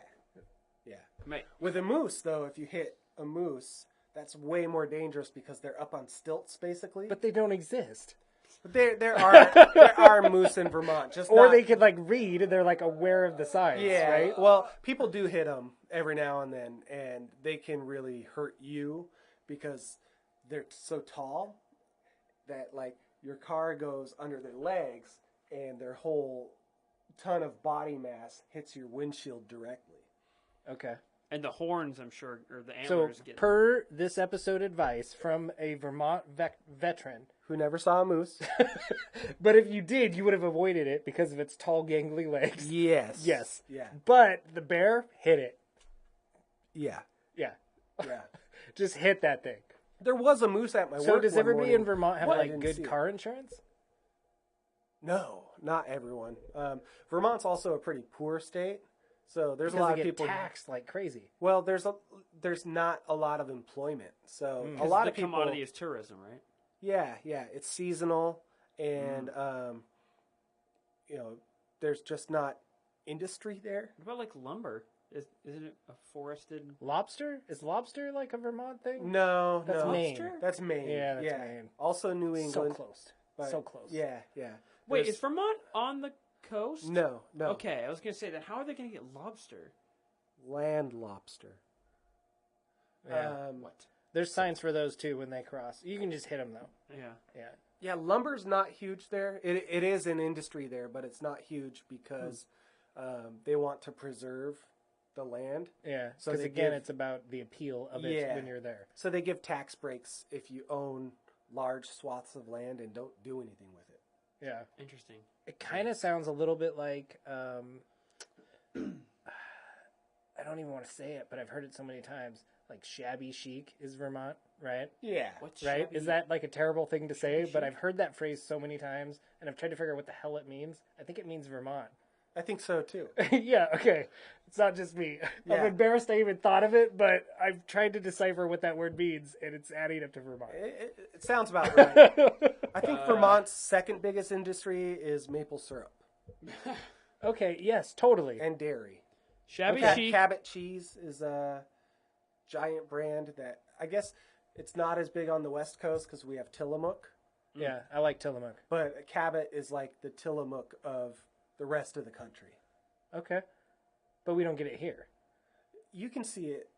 Yeah. Mate, With a moose, though, if you hit a moose, that's way more dangerous because they're up on stilts, basically. But they don't exist. But there are moose in Vermont, just Or not, they could like read, and they're like aware of the signs. yeah. Right. Well, people do hit them every now and then, and they can really hurt you because they're so tall that like your car goes under their legs, and their whole ton of body mass hits your windshield directly. Okay. and the horns, I'm sure, or the So, antlers get. per this episode advice from a Vermont veteran, Who never saw a moose? but if you did, you would have avoided it because of its tall, gangly legs. Yes. Yes. Yeah. But the bear hit it. Yeah. Yeah. Yeah. Just hit that thing. There was a moose at my work. So does one everybody morning. in Vermont have What? I like didn't good see it. car insurance? No, not everyone. Vermont's also a pretty poor state, so there's Because a lot they of get people. taxed like crazy. Well, there's not a lot of employment, so a 'Cause lot the of people. commodity is tourism, right? Yeah, it's seasonal, and there's just not industry there. What about like lumber? Isn't it a forested? Lobster? Is lobster like a Vermont thing? No, That's no, Maine. That's Maine. Yeah, that's Maine. Also New So England. close. but- So close. Yeah. Wait, There's- is Vermont on the coast? no. Okay, I was gonna say that. How are they gonna get lobster? Land lobster. Yeah. What? There's signs for those too when they cross. You can just hit them though. Yeah. Yeah. Yeah, lumber's not huge there. It is an industry there, but it's not huge because they want to preserve the land. Yeah. So Because they again, give- it's about the appeal of it Yeah. when you're there. So they give tax breaks if you own large swaths of land and don't do anything with it. Yeah. Interesting. It kind of sounds a little bit like I don't even want to say it, but I've heard it so many times. Like shabby chic is Vermont, right? Yeah. What's Right? shabby? Is that like a terrible thing to say? But I've heard that phrase so many times, and I've tried to figure out what the hell it means. I think it means Vermont. I think so too. Yeah, okay. It's not just me. Yeah. I'm embarrassed I even thought of it, but I've tried to decipher what that word means, and it's adding up to Vermont. It sounds about right. I think Vermont's second biggest industry is maple syrup Okay, yes, totally. and dairy. Shabby chic. Cabot cheese is a giant brand that I guess it's not as big on the West Coast because we have Tillamook, Yeah, I like Tillamook. but Cabot is like the Tillamook of the rest of the country. Okay. But we don't get it here. You can see it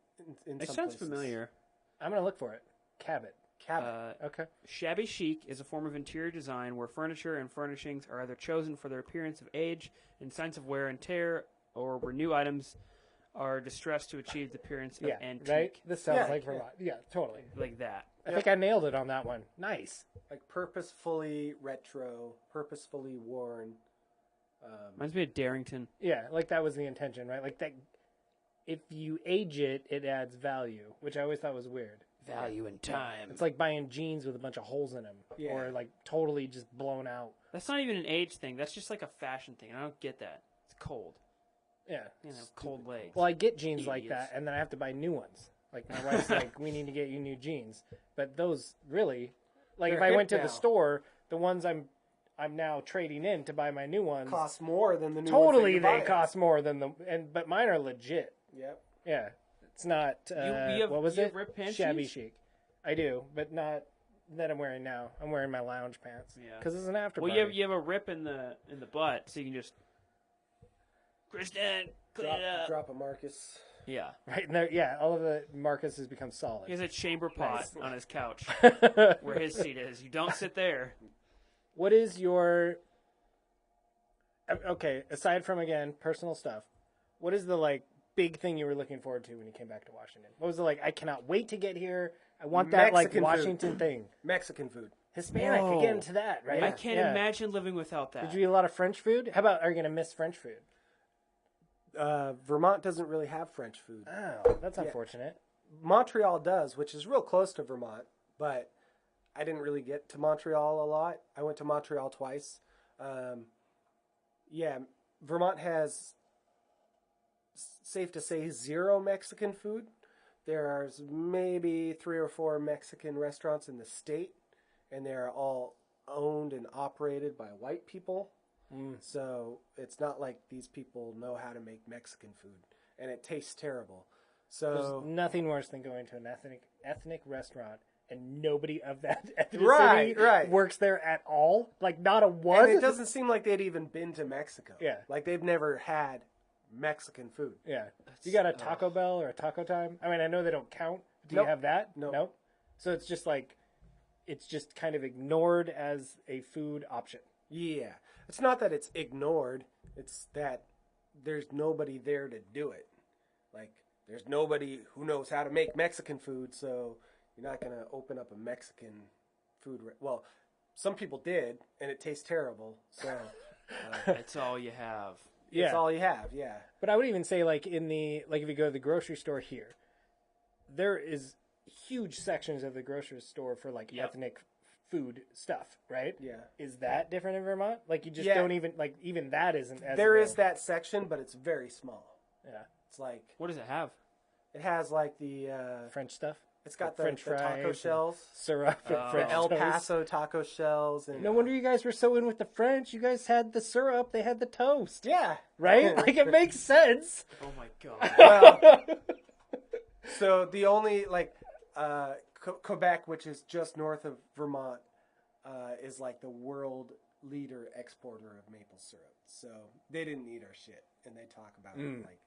in It some sounds places. familiar. I'm going to look for it. Cabot. Cabot. Okay. Shabby chic is a form of interior design where furniture and furnishings are either chosen for their appearance of age and signs of wear and tear, or where new items are distressed to achieve the appearance of Yeah, antique. right? This sounds Yeah, like yeah. Vermont. Yeah, totally. Like that. I think I nailed it on that one. Nice. Like purposefully retro, purposefully worn. Reminds me of Darrington. Yeah, like that was the intention, right? Like that. If you age it, it adds value, which I always thought was weird. Value in time. It's like buying jeans with a bunch of holes in them, or like totally just blown out. That's not even an age thing. That's just like a fashion thing. I don't get that. It's cold. Yeah. Cold legs. Well, I get jeans like that, and then I have to buy new ones. Like my wife's like, we need to get you new jeans. But those really, like They're if I hip went to now. the store, the ones I'm now trading in to buy my new ones Cost more than the new totally ones. they cost more than but mine are legit. Yep. Yeah, it's not. What was it? Rip pants Shabby jeans? chic. I do, but not that I'm wearing now. I'm wearing my lounge pants. Yeah. Because it's an after Well, party. you have a rip in the butt, so you can just Kristen clean it up. Drop a Marcus. Yeah. Right in there, yeah. All of the Marcus has become solid. He has a chamber pot on his couch What where his seat is. You don't sit there. is your? Okay, aside from again personal stuff, what is the like big thing you were looking forward to when you came back to Washington? What was the like? I cannot wait to get here. I want that Mexican like food. Washington thing. Mexican food. Hispanic. Whoa. I get into that, right? I can't imagine living without that. Did you eat a lot of French food? How about are you gonna miss French food? Vermont doesn't really have French food. Oh, that's unfortunate. Montreal does, which is real close to Vermont, but I didn't really get to Montreal a lot. I went to Montreal twice. Vermont has, safe to say, 0 Mexican food. There's maybe 3 or 4 Mexican restaurants in the state, and they're all owned and operated by white people. So it's not like these people know how to make Mexican food, and it tastes terrible. So There's nothing worse than going to an ethnic restaurant and nobody of that ethnicity Right. works there at all. Like not a one. and it doesn't seem like they'd even been to Mexico. Yeah. Like they've never had Mexican food. Yeah. You got a Taco Bell or a Taco Time? I mean, I know they don't count. Do you Nope. have that? Nope. Nope. So it's just like, it's just kind of ignored as a food option. Yeah. It's not that it's ignored. It's that there's nobody there to do it. Like, there's nobody who knows how to make Mexican food, so you're not going to open up a Mexican food. Well, some people did, and it tastes terrible. So That's all you have. it's all you have, yeah. But I would even say, like, if you go to the grocery store here, there is huge sections of the grocery store for, like, ethnic food stuff, right? Yeah. Is that different in Vermont? Like, you just Yeah. don't even, like, even that isn't as There is available. that section, but it's very small. Yeah. It's like, What does it have? it has like the, French stuff? it's got the, French the taco fries shells, Syrup and the French El toast. Paso taco shells. And, No wonder you guys were so in with the French. You guys had the syrup, they had the toast. Yeah. Right? Like, it makes sense. Oh my god. Well, so the only, like, Quebec, which is just north of Vermont, is like the world leader exporter of maple syrup. So they didn't eat our shit. And they talk about it like,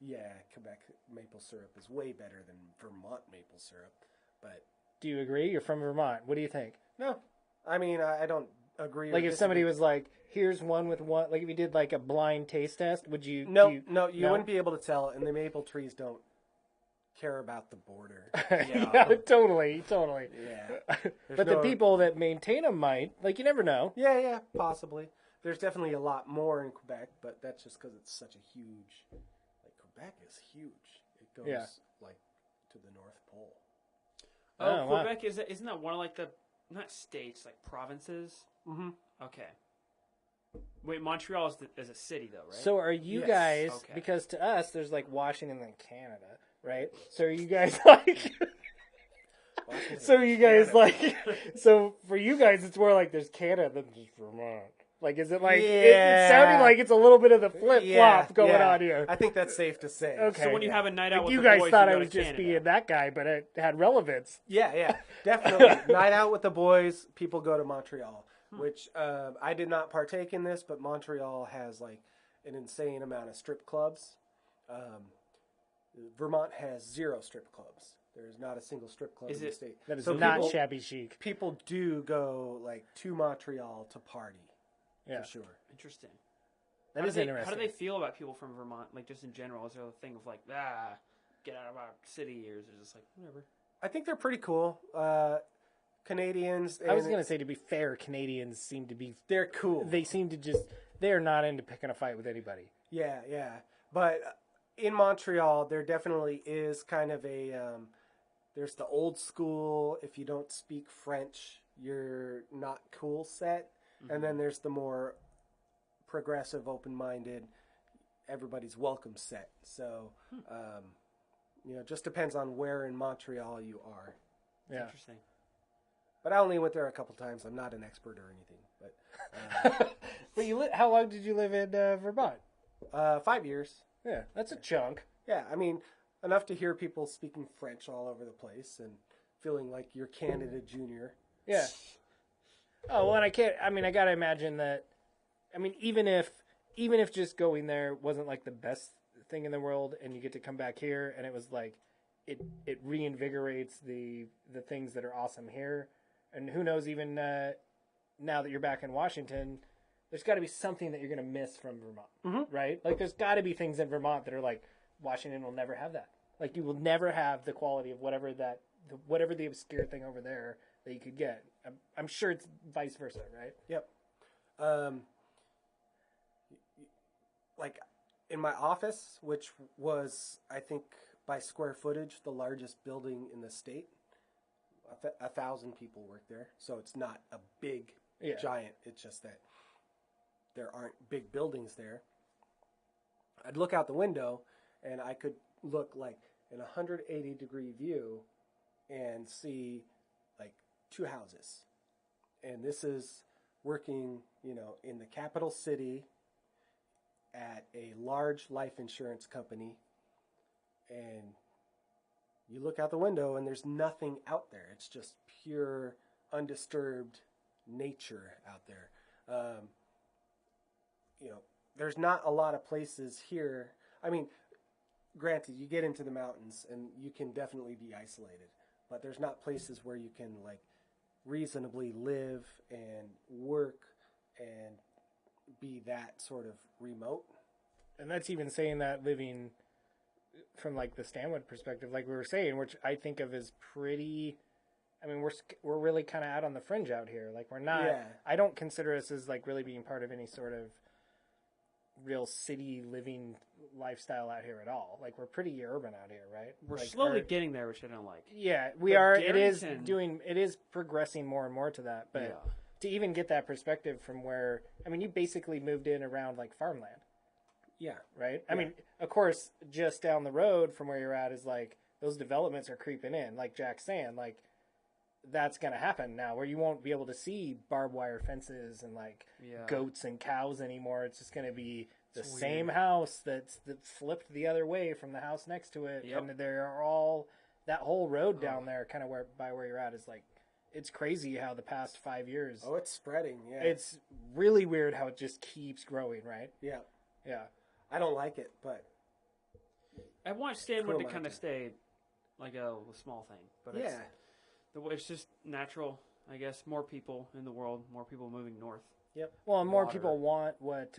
yeah, Quebec maple syrup is way better than Vermont maple syrup. But Do you agree? You're from Vermont. What do you think? no, I mean, I don't agree. or Like, if somebody disagree. was like, here's one with one, like if you did like a blind taste test, would you? No, you wouldn't be able to tell. And the maple trees don't care about the border. Yeah, totally. Yeah. But the people that maintain them might. Like, you never know. Yeah, possibly. There's definitely a lot more in Quebec, but that's just because it's such a huge. Like, Quebec is huge. It goes like to the North Pole. Oh, wow. Quebec isn't that one of like the not states like provinces? Mm-hmm. Okay. Wait, Montreal is a city though, right? So are you Yes. guys? Okay. Because to us, there's like Washington and Canada, right? So are you guys like? So you guys like? So for you guys, it's more like there's Canada than just Vermont. Like, is it like? It's sounding like it's a little bit of the flip flop going on here. I think that's safe to say. Okay. So when you have a night out Like, with you the guys boys, thought you I go was to just Canada. being that guy, but it had relevance. Yeah, definitely. Night out with the boys, people go to Montreal, which I did not partake in this, but Montreal has like an insane amount of strip clubs. Vermont has 0 strip clubs. There's not a single strip club in the state. That is So not people- shabby chic. People do go like to Montreal to party, Yeah, for sure. Interesting. that How is do they, interesting. How do they feel about people from Vermont? Like just in general, is there a thing of like, get out of our city, or is it just like whatever? I think they're pretty cool. Canadians. I was gonna say, to be fair, Canadians seem to be. They're cool. They seem to just. They are not into picking a fight with anybody. Yeah, yeah. But in Montreal, there definitely is kind of a. There's the old school. If you don't speak French, you're not cool set, and then there's the more progressive, open-minded, everybody's welcome set. So, just depends on where in Montreal you are. Yeah. Interesting. But I only went there a couple times. I'm not an expert or anything. But But how long did you live in Vermont? 5 years. Yeah, that's a chunk. Yeah, I mean, enough to hear people speaking French all over the place and feeling like you're Canada Junior. Yeah. Oh well, and I gotta imagine that. I mean, even if just going there wasn't like the best thing in the world, and you get to come back here, and it was like, it reinvigorates the things that are awesome here, and who knows, even now that you're back in Washington, there's got to be something that you're gonna miss from Vermont, right? Like, there's got to be things in Vermont that are like, Washington will never have that. Like, you will never have the quality of whatever the obscure thing over there that you could get. I'm sure it's vice versa, right? Yep. Like, in my office, which was, I think, by square footage, the largest building in the state, 1,000 people work there. So it's not a big, giant. It's just that there aren't big buildings there. I'd look out the window, and I could look like in a 180-degree view and see like 2 houses. And this is working, in the capital city at a large life insurance company. And you look out the window and there's nothing out there. It's just pure, undisturbed nature out there. There's not a lot of places here. I mean, granted, you get into the mountains and you can definitely be isolated, but there's not places where you can like reasonably live and work and be that sort of remote. And that's even saying that living from like the Stanwood perspective, like we were saying, which I think of as pretty. I mean, we're really kind of out on the fringe out here. Like, we're not. Yeah. I don't consider us as like really being part of any sort of real city living lifestyle out here at all. Like, we're pretty urban out here, right? We're like slowly getting there, which I don't like. Yeah, we But are. Darrington- It is progressing more and more to that. But to even get that perspective from where, I mean, you basically moved in around like farmland. Yeah. Right? I mean, of course, just down the road from where you're at is like those developments are creeping in. Like Jack's saying, like that's going to happen now where you won't be able to see barbed wire fences and like goats and cows anymore. It's just going to be the same house that's flipped the other way from the house next to it. Yep. And there are all that whole road down there kind of where you're at is like, it's crazy how the past 5 years. Oh, it's spreading. Yeah. It's really weird how it just keeps growing, right? Yeah. Yeah. I don't like it, but I want Stanwood to kind of stay like a small thing, but it's just natural, I guess. More people in the world, more people moving north. Yep. Well, and more people want what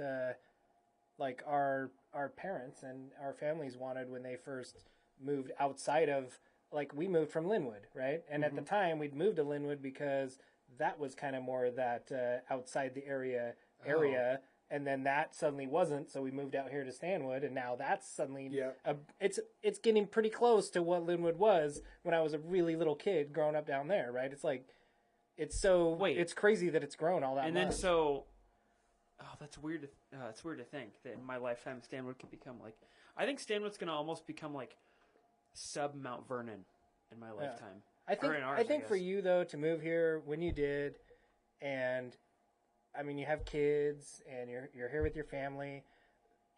like our parents and our families wanted when they first moved outside of, like, we moved from Linwood, right? And at the time we'd moved to Linwood because that was kind of more that outside the area. And then that suddenly wasn't, so we moved out here to Stanwood, and now that's suddenly it's getting pretty close to what Linwood was when I was a really little kid growing up down there, right? It's like it's crazy that it's grown all that and much. Then that's weird. It's weird to think that in my lifetime Stanwood could become like. I think Stanwood's going to almost become like sub Mount Vernon in my lifetime. I think for you though to move here when you did, and I mean, you have kids and you're here with your family.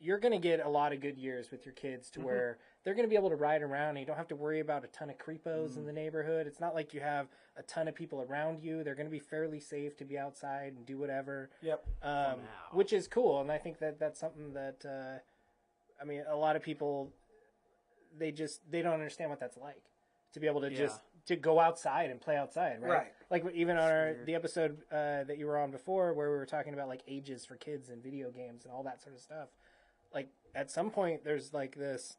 You're going to get a lot of good years with your kids to where they're going to be able to ride around and you don't have to worry about a ton of creepos in the neighborhood. It's not like you have a ton of people around you. They're going to be fairly safe to be outside and do whatever. Yep. Which is cool. And I think that's something that, I mean, a lot of people, they don't understand what that's like to be able to just to go outside and play outside, right? Like even on the episode that you were on before, where we were talking about like ages for kids and video games and all that sort of stuff. Like at some point, there's like this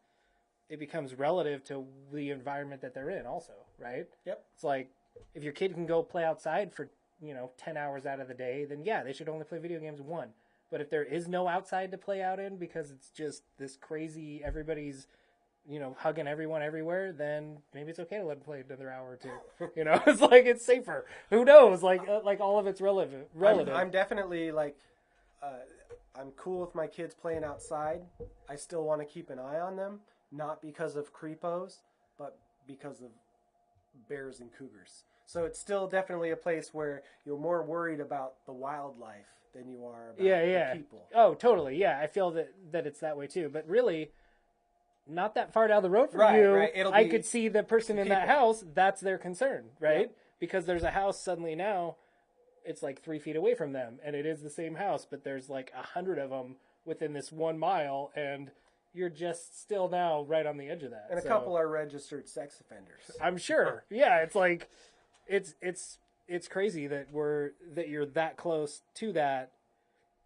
it becomes relative to the environment that they're in also, right? Yep. It's like, if your kid can go play outside for, 10 hours out of the day, then yeah, they should only play video games one. But if there is no outside to play out in because it's just this crazy, everybody's, hugging everyone everywhere, then maybe it's okay to let them play another hour or two. It's like, it's safer. Who knows? Like all of it's relative. I'm definitely like, I'm cool with my kids playing outside. I still want to keep an eye on them, not because of creepos, but because of bears and cougars. So it's still definitely a place where you're more worried about the wildlife than you are about the people. Oh, totally. Yeah, I feel that it's that way too. But really, not that far down the road from you, right. I could see the person in that people. house, that's their concern, right? Yeah. Because there's a house suddenly now, it's like 3 feet away from them, and it is the same house, but there's like 100 of them within this 1 mile, and you're just still now right on the edge of that. And a couple are registered sex offenders. I'm sure. Yeah, it's like, it's crazy that you're that close to that,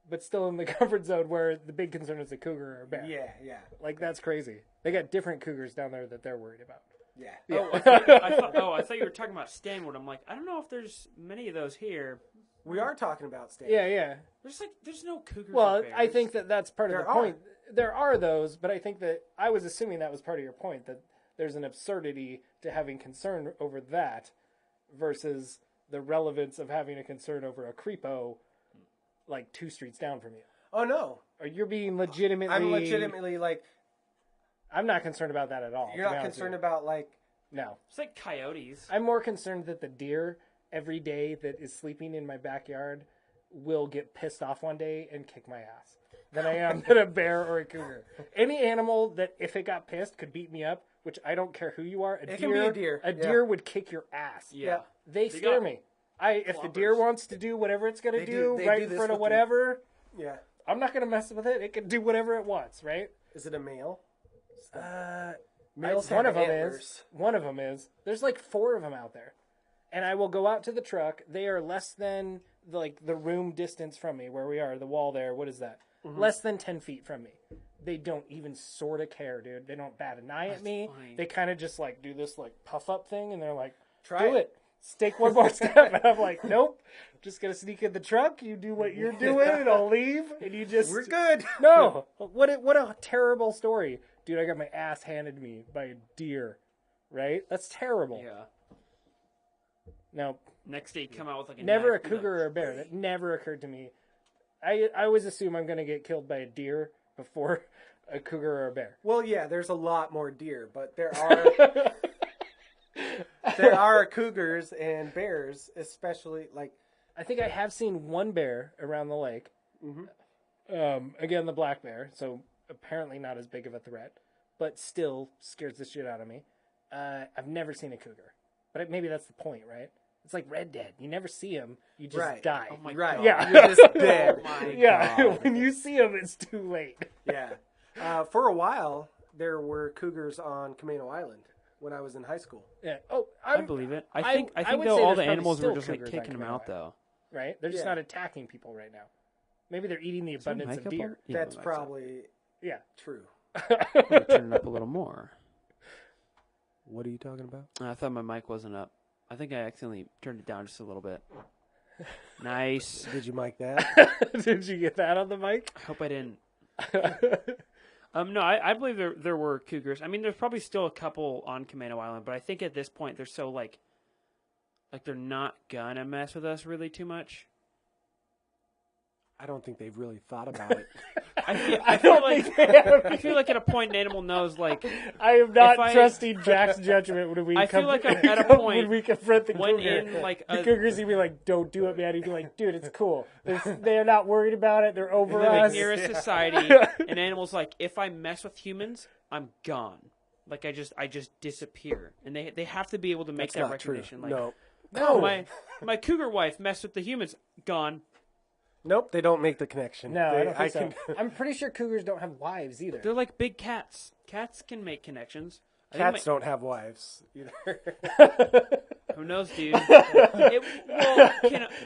but still in the comfort zone where the big concern is a cougar or a bear. Yeah. Like, that's crazy. They got different cougars down there that they're worried about. Yeah. Oh, I thought you were talking about Stanwood. I'm like, I don't know if there's many of those here. We are talking about Stanwood. Yeah. There's no cougars. Well, or bears. I think that's part of There the are. point. There are those, but I think that I was assuming that was part of your point, that there's an absurdity to having concern over that versus the relevance of having a concern over a creepo like 2 streets down from you. Oh, no. Or you're being legitimately... I'm legitimately like... I'm not concerned about that at all. You're not concerned about like... No. It's like coyotes. I'm more concerned that the deer every day that is sleeping in my backyard will get pissed off one day and kick my ass than I am than a bear or a cougar. Any animal that, if it got pissed, could beat me up, which I don't care who you are. It can be a deer. A deer would kick your ass. Yeah. They scare got me. If the deer wants to do whatever it's going to do they right do in this front of with whatever, Yeah. I'm not going to mess with it. It can do whatever it wants, right? Is it a male? One have of them antlers. is. One of them is. There's like 4 of them out there. And I will go out to the truck. They are less than the room distance from me where we are. The wall there. What is that? Mm-hmm. Less than 10 feet from me. They don't even sort of care, dude. They don't bat an eye at me. funny. They kind of just like do this like puff up thing, and they're like, Try "Do it." it. Take one more step." And I'm like, "Nope. Just gonna sneak in the truck. You do what you're doing, and I'll leave." And you just We're good. No. What a terrible story, dude. I got my ass handed to me by a deer. Right? That's terrible. Yeah. No, Next day, you come out with like a never a knife, cougar or a bear. That never occurred to me. I always assume I'm gonna get killed by a deer before a cougar or a bear. Well, yeah, there's a lot more deer, but there are cougars and bears, especially like I think I have seen one bear around the lake. Mm-hmm. Again, the black bear, so apparently not as big of a threat, but still scares the shit out of me. I've never seen a cougar, but maybe that's the point, right? It's like Red Dead. You never see them, you just Right. die. Oh my right. God. Yeah. You're just dead. Oh my Yeah, God. when you see them, it's too late. Yeah. For a while, there were cougars on Camino Island when I was in high school. Yeah. I believe it. I think would though say all there's the probably animals were still just like cougars on kicking them Camino out Island, though. right? They're just Yeah. not attacking people right now. Maybe they're eating the abundance of deer. That's probably Yeah. true. Turn it up a little more. What are you talking about? I thought my mic wasn't up. I think I accidentally turned it down just a little bit. Nice. Did you mic that? Did you get that on the mic? I hope I didn't. No, I believe there were cougars. I mean, there's probably still a couple on Camino Island, but I think at this point they're so like they're not gonna mess with us really too much. I don't think they've really thought about it. I feel like at a point an animal knows like I am not If I- trusting Jack's judgment when we I come, feel like I'm at a point when we confront the when cougar. in like The a, cougars, he'd be like, "Don't do it, man." He'd be like, "Dude, it's cool. They're not worried about it. They're over living us." near a society, an animal's like, if I mess with humans, I'm gone. Like I just disappear, and they have to be able to make That's that not true. recognition. Like, No. oh, my cougar wife messed with the humans, gone. Nope, they don't make the connection. No, I don't think can- so. I'm pretty sure cougars don't have wives either. They're like big cats. Cats can make connections. I think Cats don't have wives either. Who knows, dude? Like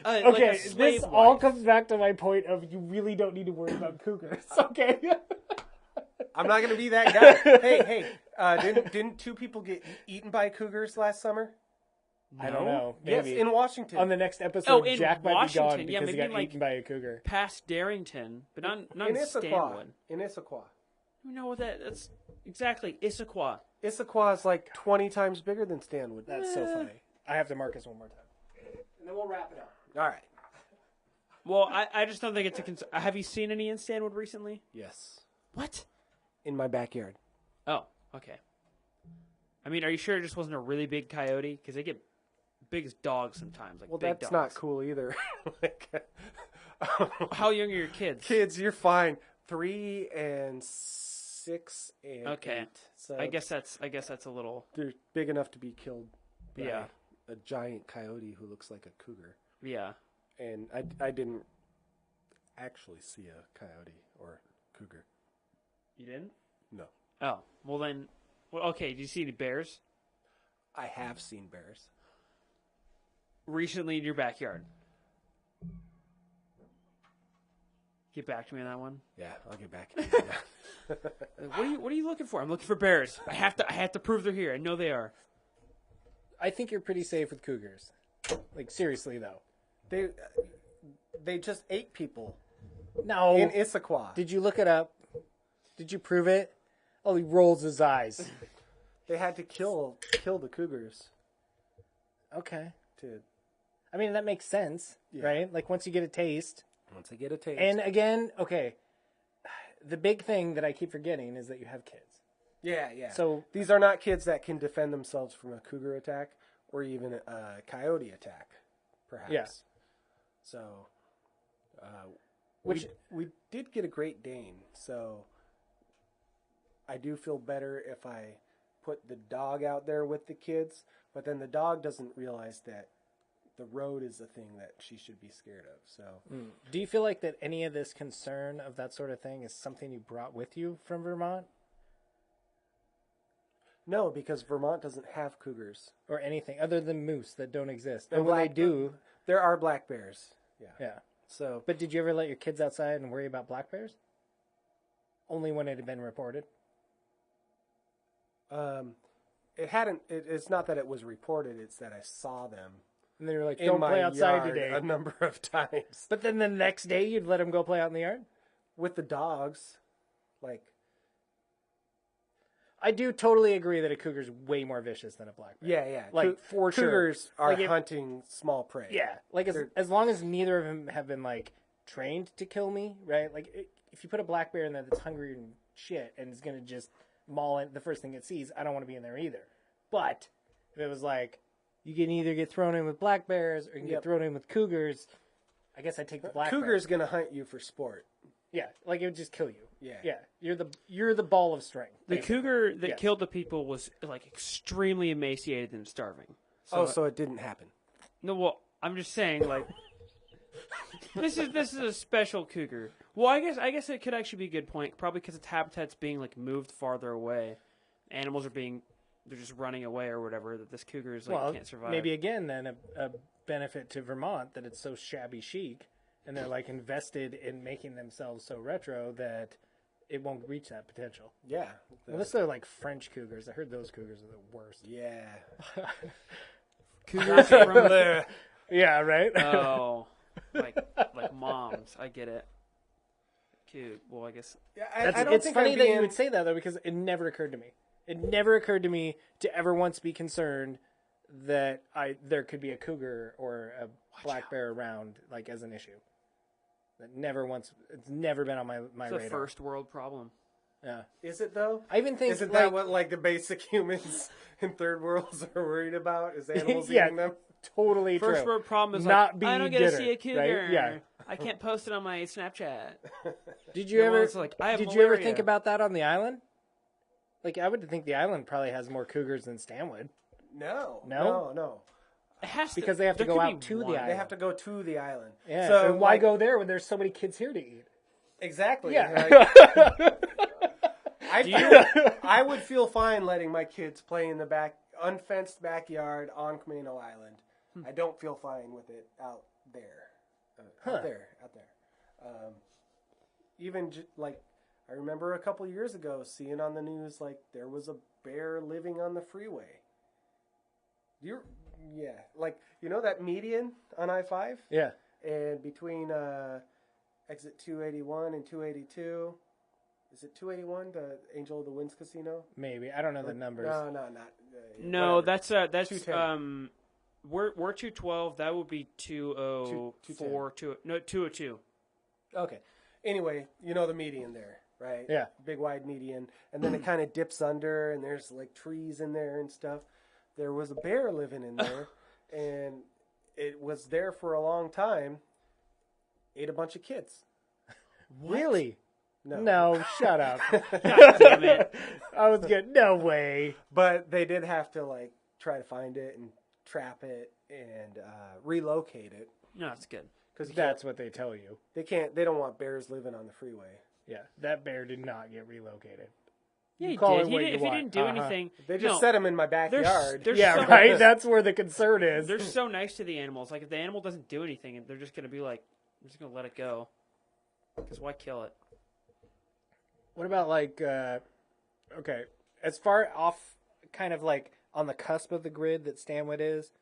Okay, a slave this all wife. comes back to my point of you really don't need to worry about cougars. Okay. I'm not going to be that guy. Hey, Didn't two people get eaten by cougars last summer? I don't know. Maybe. Yes, in Washington. On the next episode, in Jack might be Washington. gone Yeah, because he maybe got eaten by a cougar. Past Darrington, but not in Issaquah. Stanwood. In Issaquah. You know what that's exactly Issaquah. Issaquah is like 20 times bigger than Stanwood. That's so funny. I have to mark this one more time. And then we'll wrap it up. All right. Well, I just don't think it's a concern. Have you seen any in Stanwood recently? Yes. What? In my backyard. Oh, okay. I mean, are you sure it just wasn't a really big coyote? Because they get big as dogs sometimes. Like Well, big that's dogs. not cool either. How young are your kids? Kids, you're fine. 3 and 6 and Okay. 8. So I guess that's a little. they're big enough to be killed by Yeah. a giant coyote who looks like a cougar. Yeah. And I didn't actually see a coyote or cougar. You didn't? No. Oh, well then. Well, okay. Did you see any bears I have seen bears. recently in your backyard? Get back to me on that one. Yeah, I'll get back to you. What are you looking for? I'm looking for bears. I have to prove they're here. I know they are. I think you're pretty safe with cougars. Like, seriously, though. They just ate people No. in Issaquah. Did you look it up? Did you prove it? Oh, he rolls his eyes. They had to kill the cougars Okay. to I mean, that makes sense, right? Like, once you get a taste. once they get a taste. And again, okay, the big thing that I keep forgetting is that you have kids. yeah. So These are not kids that can defend themselves from a cougar attack or even a coyote attack, perhaps. Yeah. So, Which- we did get a Great Dane, so I do feel better if I put the dog out there with the kids, but then the dog doesn't realize that the road is the thing that she should be scared of. So, do you feel like that any of this concern of that sort of thing is something you brought with you from Vermont? no, because Vermont doesn't have cougars. Or anything other than moose that don't exist? And And when they black- do, There are black bears. yeah. So, But did you ever let your kids outside and worry about black bears? Only when it had been reported? it hadn't. It's not that it was reported; it's that I saw them And they were like, in don't my play outside yard today. a number of times But then the next day you'd let them go play out in the yard? with the dogs. Like, I do totally agree that a cougar's way more vicious than a black bear. yeah. Like, for sure. cougars are Like, if- hunting small prey. Yeah, like as long as neither of them have been like trained to kill me, right? Like if you put a black bear in there that's hungry and shit and is gonna just maul in the first thing it sees, I don't want to be in there either. But if it was like you can either get thrown in with black bears or you can get thrown in with cougars, I guess I'd take the black Cougar's bear. gonna hunt you for sport. Yeah, like it would just kill you. Yeah. You're the ball of strength. The basically. cougar that Yes. killed the people was like extremely emaciated and starving. So it didn't happen. No, well, I'm just saying, like, this is a special cougar. Well, I guess it could actually be a good point, probably because its habitat's being like moved farther away. Animals they're just running away or whatever. That this cougar is like can't survive. Maybe again then a benefit to Vermont that it's so shabby chic, and they're like invested in making themselves so retro that it won't reach that potential. Yeah. Unless they're like French cougars. I heard those cougars are the worst. Yeah. cougars from there. Yeah, right. Oh, like moms. I get it. Cute. Well, I guess Yeah, It's funny that you would say that though, because it never occurred to me. It never occurred to me to ever once be concerned that there could be a cougar or a black bear around, like, as an issue. That never once. It's never been on my it's radar. a first world problem. Yeah. Is it though? I even think Isn't like, that what like the basic humans in third worlds are worried about? Is animals Yeah. eating them? totally First true. world problem is Not like be I don't get to dinner, see a cougar. right? Yeah. I can't post it on my Snapchat. Did you Your ever? mom's like, I have did you ever malaria. think about that on the island? Like, I would think the island probably has more cougars than Stanwood. No. No? It has Because they have to there go could out be to the one. island. They have to go to the island. Yeah. So and why like, go there when there's so many kids here to eat? Exactly. Yeah. I would feel fine letting my kids play in the unfenced backyard on Camino Island. I don't feel fine with it out there. Out there. Even like, I remember a couple years ago seeing on the news like there was a bear living on the freeway. Like that median on I-5? Yeah. And between exit 281 and 282, is it 281, the Angel of the Winds Casino? Maybe. I don't know the numbers. No, not. No, whatever. that's 210. we're 212. That would be 204. 202. Okay. Anyway, the median there, right? Yeah. Big wide median, and then it kind of dips under, and there's like trees in there and stuff. There was a bear living in there, and it was there for a long time. Ate a bunch of kids. Really? No, shut up. God damn it. I was good. No way. But they did have to like try to find it and trap it and relocate it. No, that's good. Because That's what they tell you. They don't want bears living on the freeway. Yeah, that bear did not get relocated. Yeah, he Call did. it what you If he want. didn't do anything, They just set him in my backyard. They're Yeah, so, right? That's where the concern is. They're so nice to the animals. Like if the animal doesn't do anything, they're just gonna be like, I'm just gonna let it go. Because why kill it? What about like, okay, as far off, kind of like on the cusp of the grid that Stanwood is,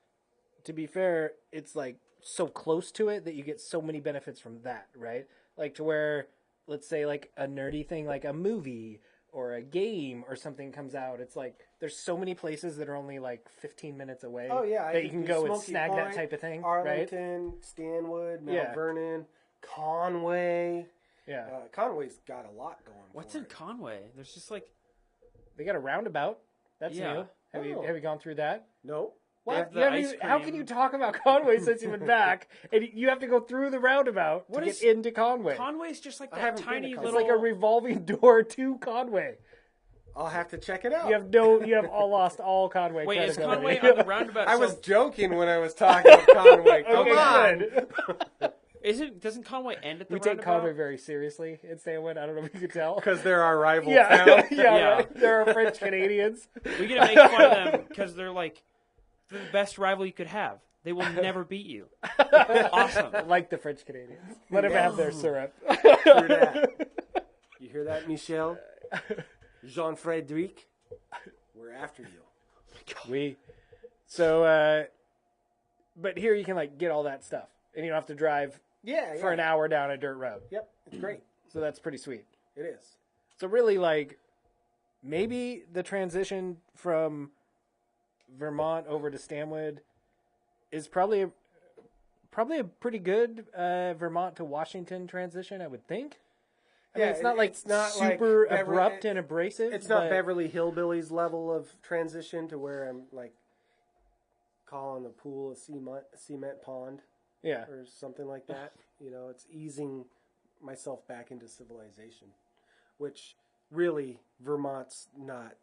to be fair, it's like so close to it that you get so many benefits from that, right? Like to where, let's say like a nerdy thing, like a movie or a game or something comes out. It's like, there's so many places that are only like 15 minutes away. Oh, yeah. That you can go and Smoky snag Point, that type of thing, right? Arlington, Stanwood, Mount Yeah. Vernon, Conway. Yeah. Conway's got a lot going What's for in it. Conway? There's just like They got a roundabout. That's Yeah. new. Have you Oh. have you gone through that? Nope. They What? have the You haven't ice even- how cream. can you talk about Conway since you've been back, and you have to go through the roundabout What to is- get into Conway? Conway's just like I that haven't been to tiny Conway. It's little. like a revolving door to Conway. I'll have to check it out. You have all lost all Conway. Wait, is credibility. Conway on the roundabout? I so was joking when I was talking about Conway. Come Okay, on. good. doesn't Conway end at the We take roundabout? Conway very seriously in Stanwood. I don't know if you could tell. Because they're our rival Yeah, town. Yeah. right. There are French Canadians. We get to make fun of them because they're the best rival you could have. They will never beat you. Awesome. Like the French Canadians. Let them have their syrup. Hear that? You hear that, Michel? Jean-Frédéric? We're after you. But here you can like get all that stuff, and you don't have to drive Yeah, for an hour down a dirt road. Yep, it's great. So that's pretty sweet. It is. So really, like, maybe the transition from Vermont over to Stanwood is probably a pretty good Vermont to Washington transition, I would think. I mean, it's not like super abrupt and abrasive. It's not but- Beverly Hillbillies level of transition to where I'm like calling the pool a cement pond Yeah. or something like that. It's easing myself back into civilization, which really Vermont's not.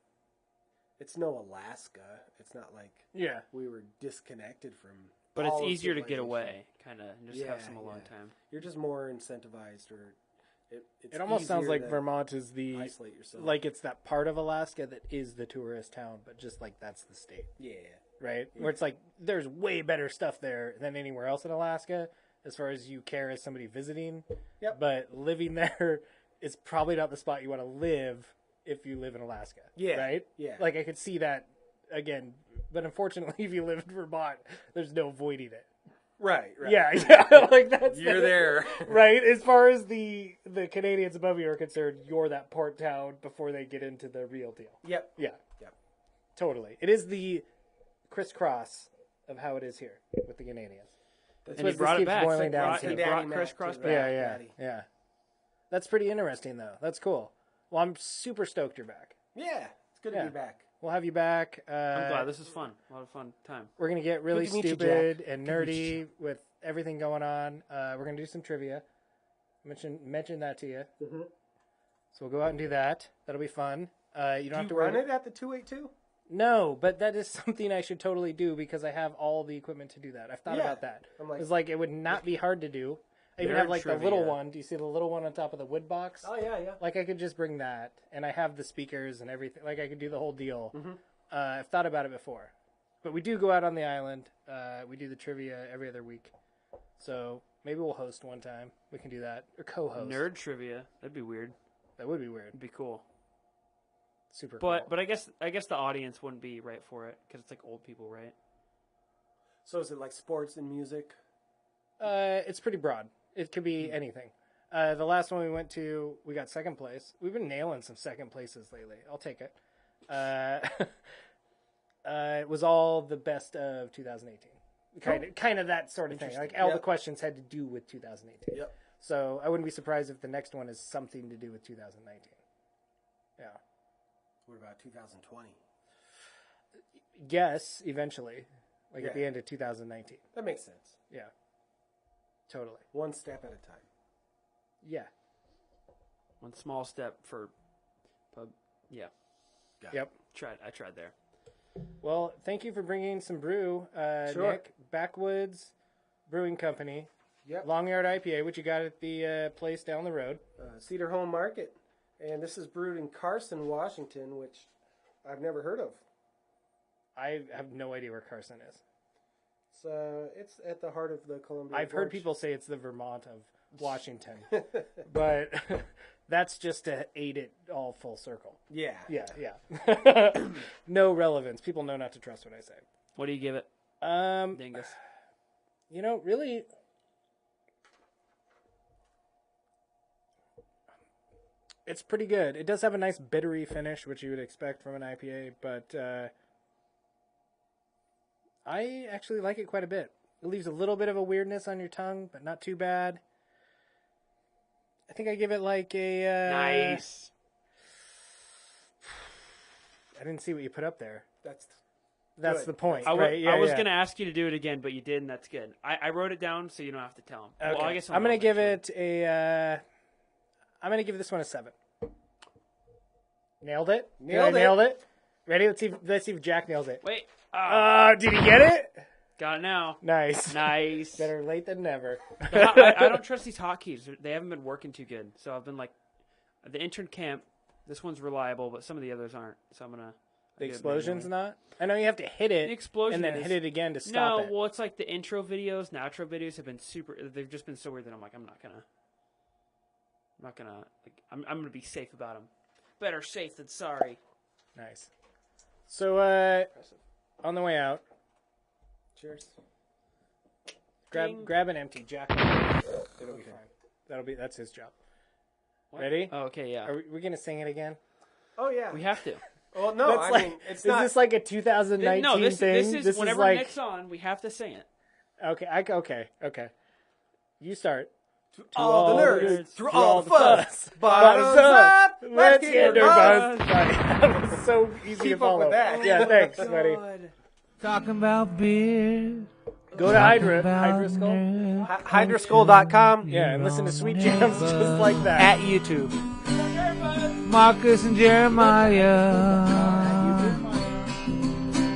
It's no Alaska. It's not like Yeah. we were disconnected from. But it's all of easier to get civilization. away, kind of, and just have some Yeah, alone yeah. time. You're just more incentivized, or it's It almost sounds easier like to Vermont is the isolate yourself. like it's that part of Alaska that is the tourist town, but just like that's the state, yeah, right? Where it's like there's way better stuff there than anywhere else in Alaska as far as you care as somebody visiting. Yep. But living there is probably not the spot you want to live if you live in Alaska. Yeah, Right? yeah. Like I could see that again, but unfortunately if you live in Vermont, there's no avoiding it. right. Yeah, yeah. Like that's You're there. right? As far as the Canadians above you are concerned, you're that port town before they get into the real deal. Yep. Yeah, Yep. totally. It is the crisscross of how it is here with the Canadians. That's And what he brought this it keeps back. boiling He down brought, to. he Daddy brought Mac crisscross to back. Yeah, yeah, Daddy. yeah. That's pretty interesting, though. That's cool. Well, I'm super stoked you're back. Yeah, it's good Yeah. to be back. We'll have you back. I'm glad. This is fun. A lot of fun time. We're gonna get really Good to meet you, stupid Jack. and Good to meet nerdy with everything going on. We're gonna do some trivia. Mention that to you. Mhm. So we'll go out and do that. That'll be fun. You don't Do have you to run worry. it at the 282? No, but that is something I should totally do because I have all the equipment to do that. I've thought Yeah. about that. I'm like- It's like it would not be hard to do. I even Nerd have like the little trivia. one. Do you see the little one on top of the wood box? Oh yeah, yeah. Like I could just bring that, and I have the speakers and everything. Like I could do the whole deal. Mm-hmm. I've thought about it before, but we do go out on the island. We do the trivia every other week, so maybe we'll host one time. We can do that or co-host. Nerd trivia. That'd be weird. That would be weird. It'd be cool. Super cool. But I guess the audience wouldn't be right for it because it's like old people, right? So is it like sports and music? It's pretty broad. It could be anything. The last one we went to, we got second place. We've been nailing some second places lately. I'll take it. It was all the best of 2018. Kind of that sort of thing. Like all the questions had to do with 2018. Yep. So I wouldn't be surprised if the next one is something to do with 2019. Yeah. What about 2020? Yes, eventually. Like at the end of 2019. That makes sense. Yeah. Totally. One step at a time. Yeah. One small step for pub. Yeah. Yep. I tried there. Well, thank you for bringing some brew, Sure. Nick. Backwoods Brewing Company. Yep. Long Yard IPA, which you got at the place down the road. Cedar Home Market. And this is brewed in Carson, Washington, which I've never heard of. I have no idea where Carson is. It's at the heart of the Columbia I've heard Gorge. people say it's the Vermont of Washington, but that's just to aid it all full circle. Yeah. Yeah. No relevance. People know not to trust what I say. What do you give it, Dingus? You know, really, it's pretty good. It does have a nice bittery finish, which you would expect from an IPA, but I actually like it quite a bit. It leaves a little bit of a weirdness on your tongue, but not too bad. I think I give it like a... Nice. I didn't see what you put up there. That's That's good. the point, I right? Yeah, was yeah. going to ask you to do it again, but you did, and that's good. I wrote it down so you don't have to tell him. Okay. Well, I guess I'm going to give it a... I'm going to give this one a 7. Nailed it? Nailed it. Ready? Let's see if Jack nails it. Wait. Did he get it? Got it now. Nice. Nice. Better late than never. I don't trust these hotkeys. They haven't been working too good. So I've been like, the intern camp, this one's reliable, but some of the others aren't. So I'm going to... The explosion's not? I know you have to hit it The explosion and then is- hit it again to stop it. well, it's like the intro videos, and outro videos have been they've just been so weird that I'm like, I'm not gonna, I'm gonna be safe about them. Better safe than sorry. Nice. So, on the way out, Cheers. grab an empty Jack. It'll be fine. That's his job. What? Ready? Oh, okay, yeah. Are we gonna sing it again? Oh, yeah. We have to. Well, no, That's I like, mean, it's is not... this like a 2019 No, this thing? is whenever like, Nick's on, we have to sing it. Okay. You start. To all the nerds, through all the fuss, fuss, bottoms up, let's get Nerdbuzzed. Nerdbuzzed. Right. That was so easy to Keep up follow. with that. Yeah, thanks, buddy. Talking about beer. Go to Hydra Skull. Hydraskull.com. Yeah, and listen to sweet jams just like that. At YouTube. Marcus and Jeremiah.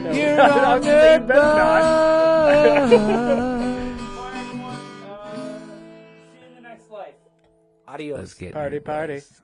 No, You're I was on gonna say you better not. Nerdbuzzed. See you in the next life. Adios. Let's get Party. Nerdbuzzed.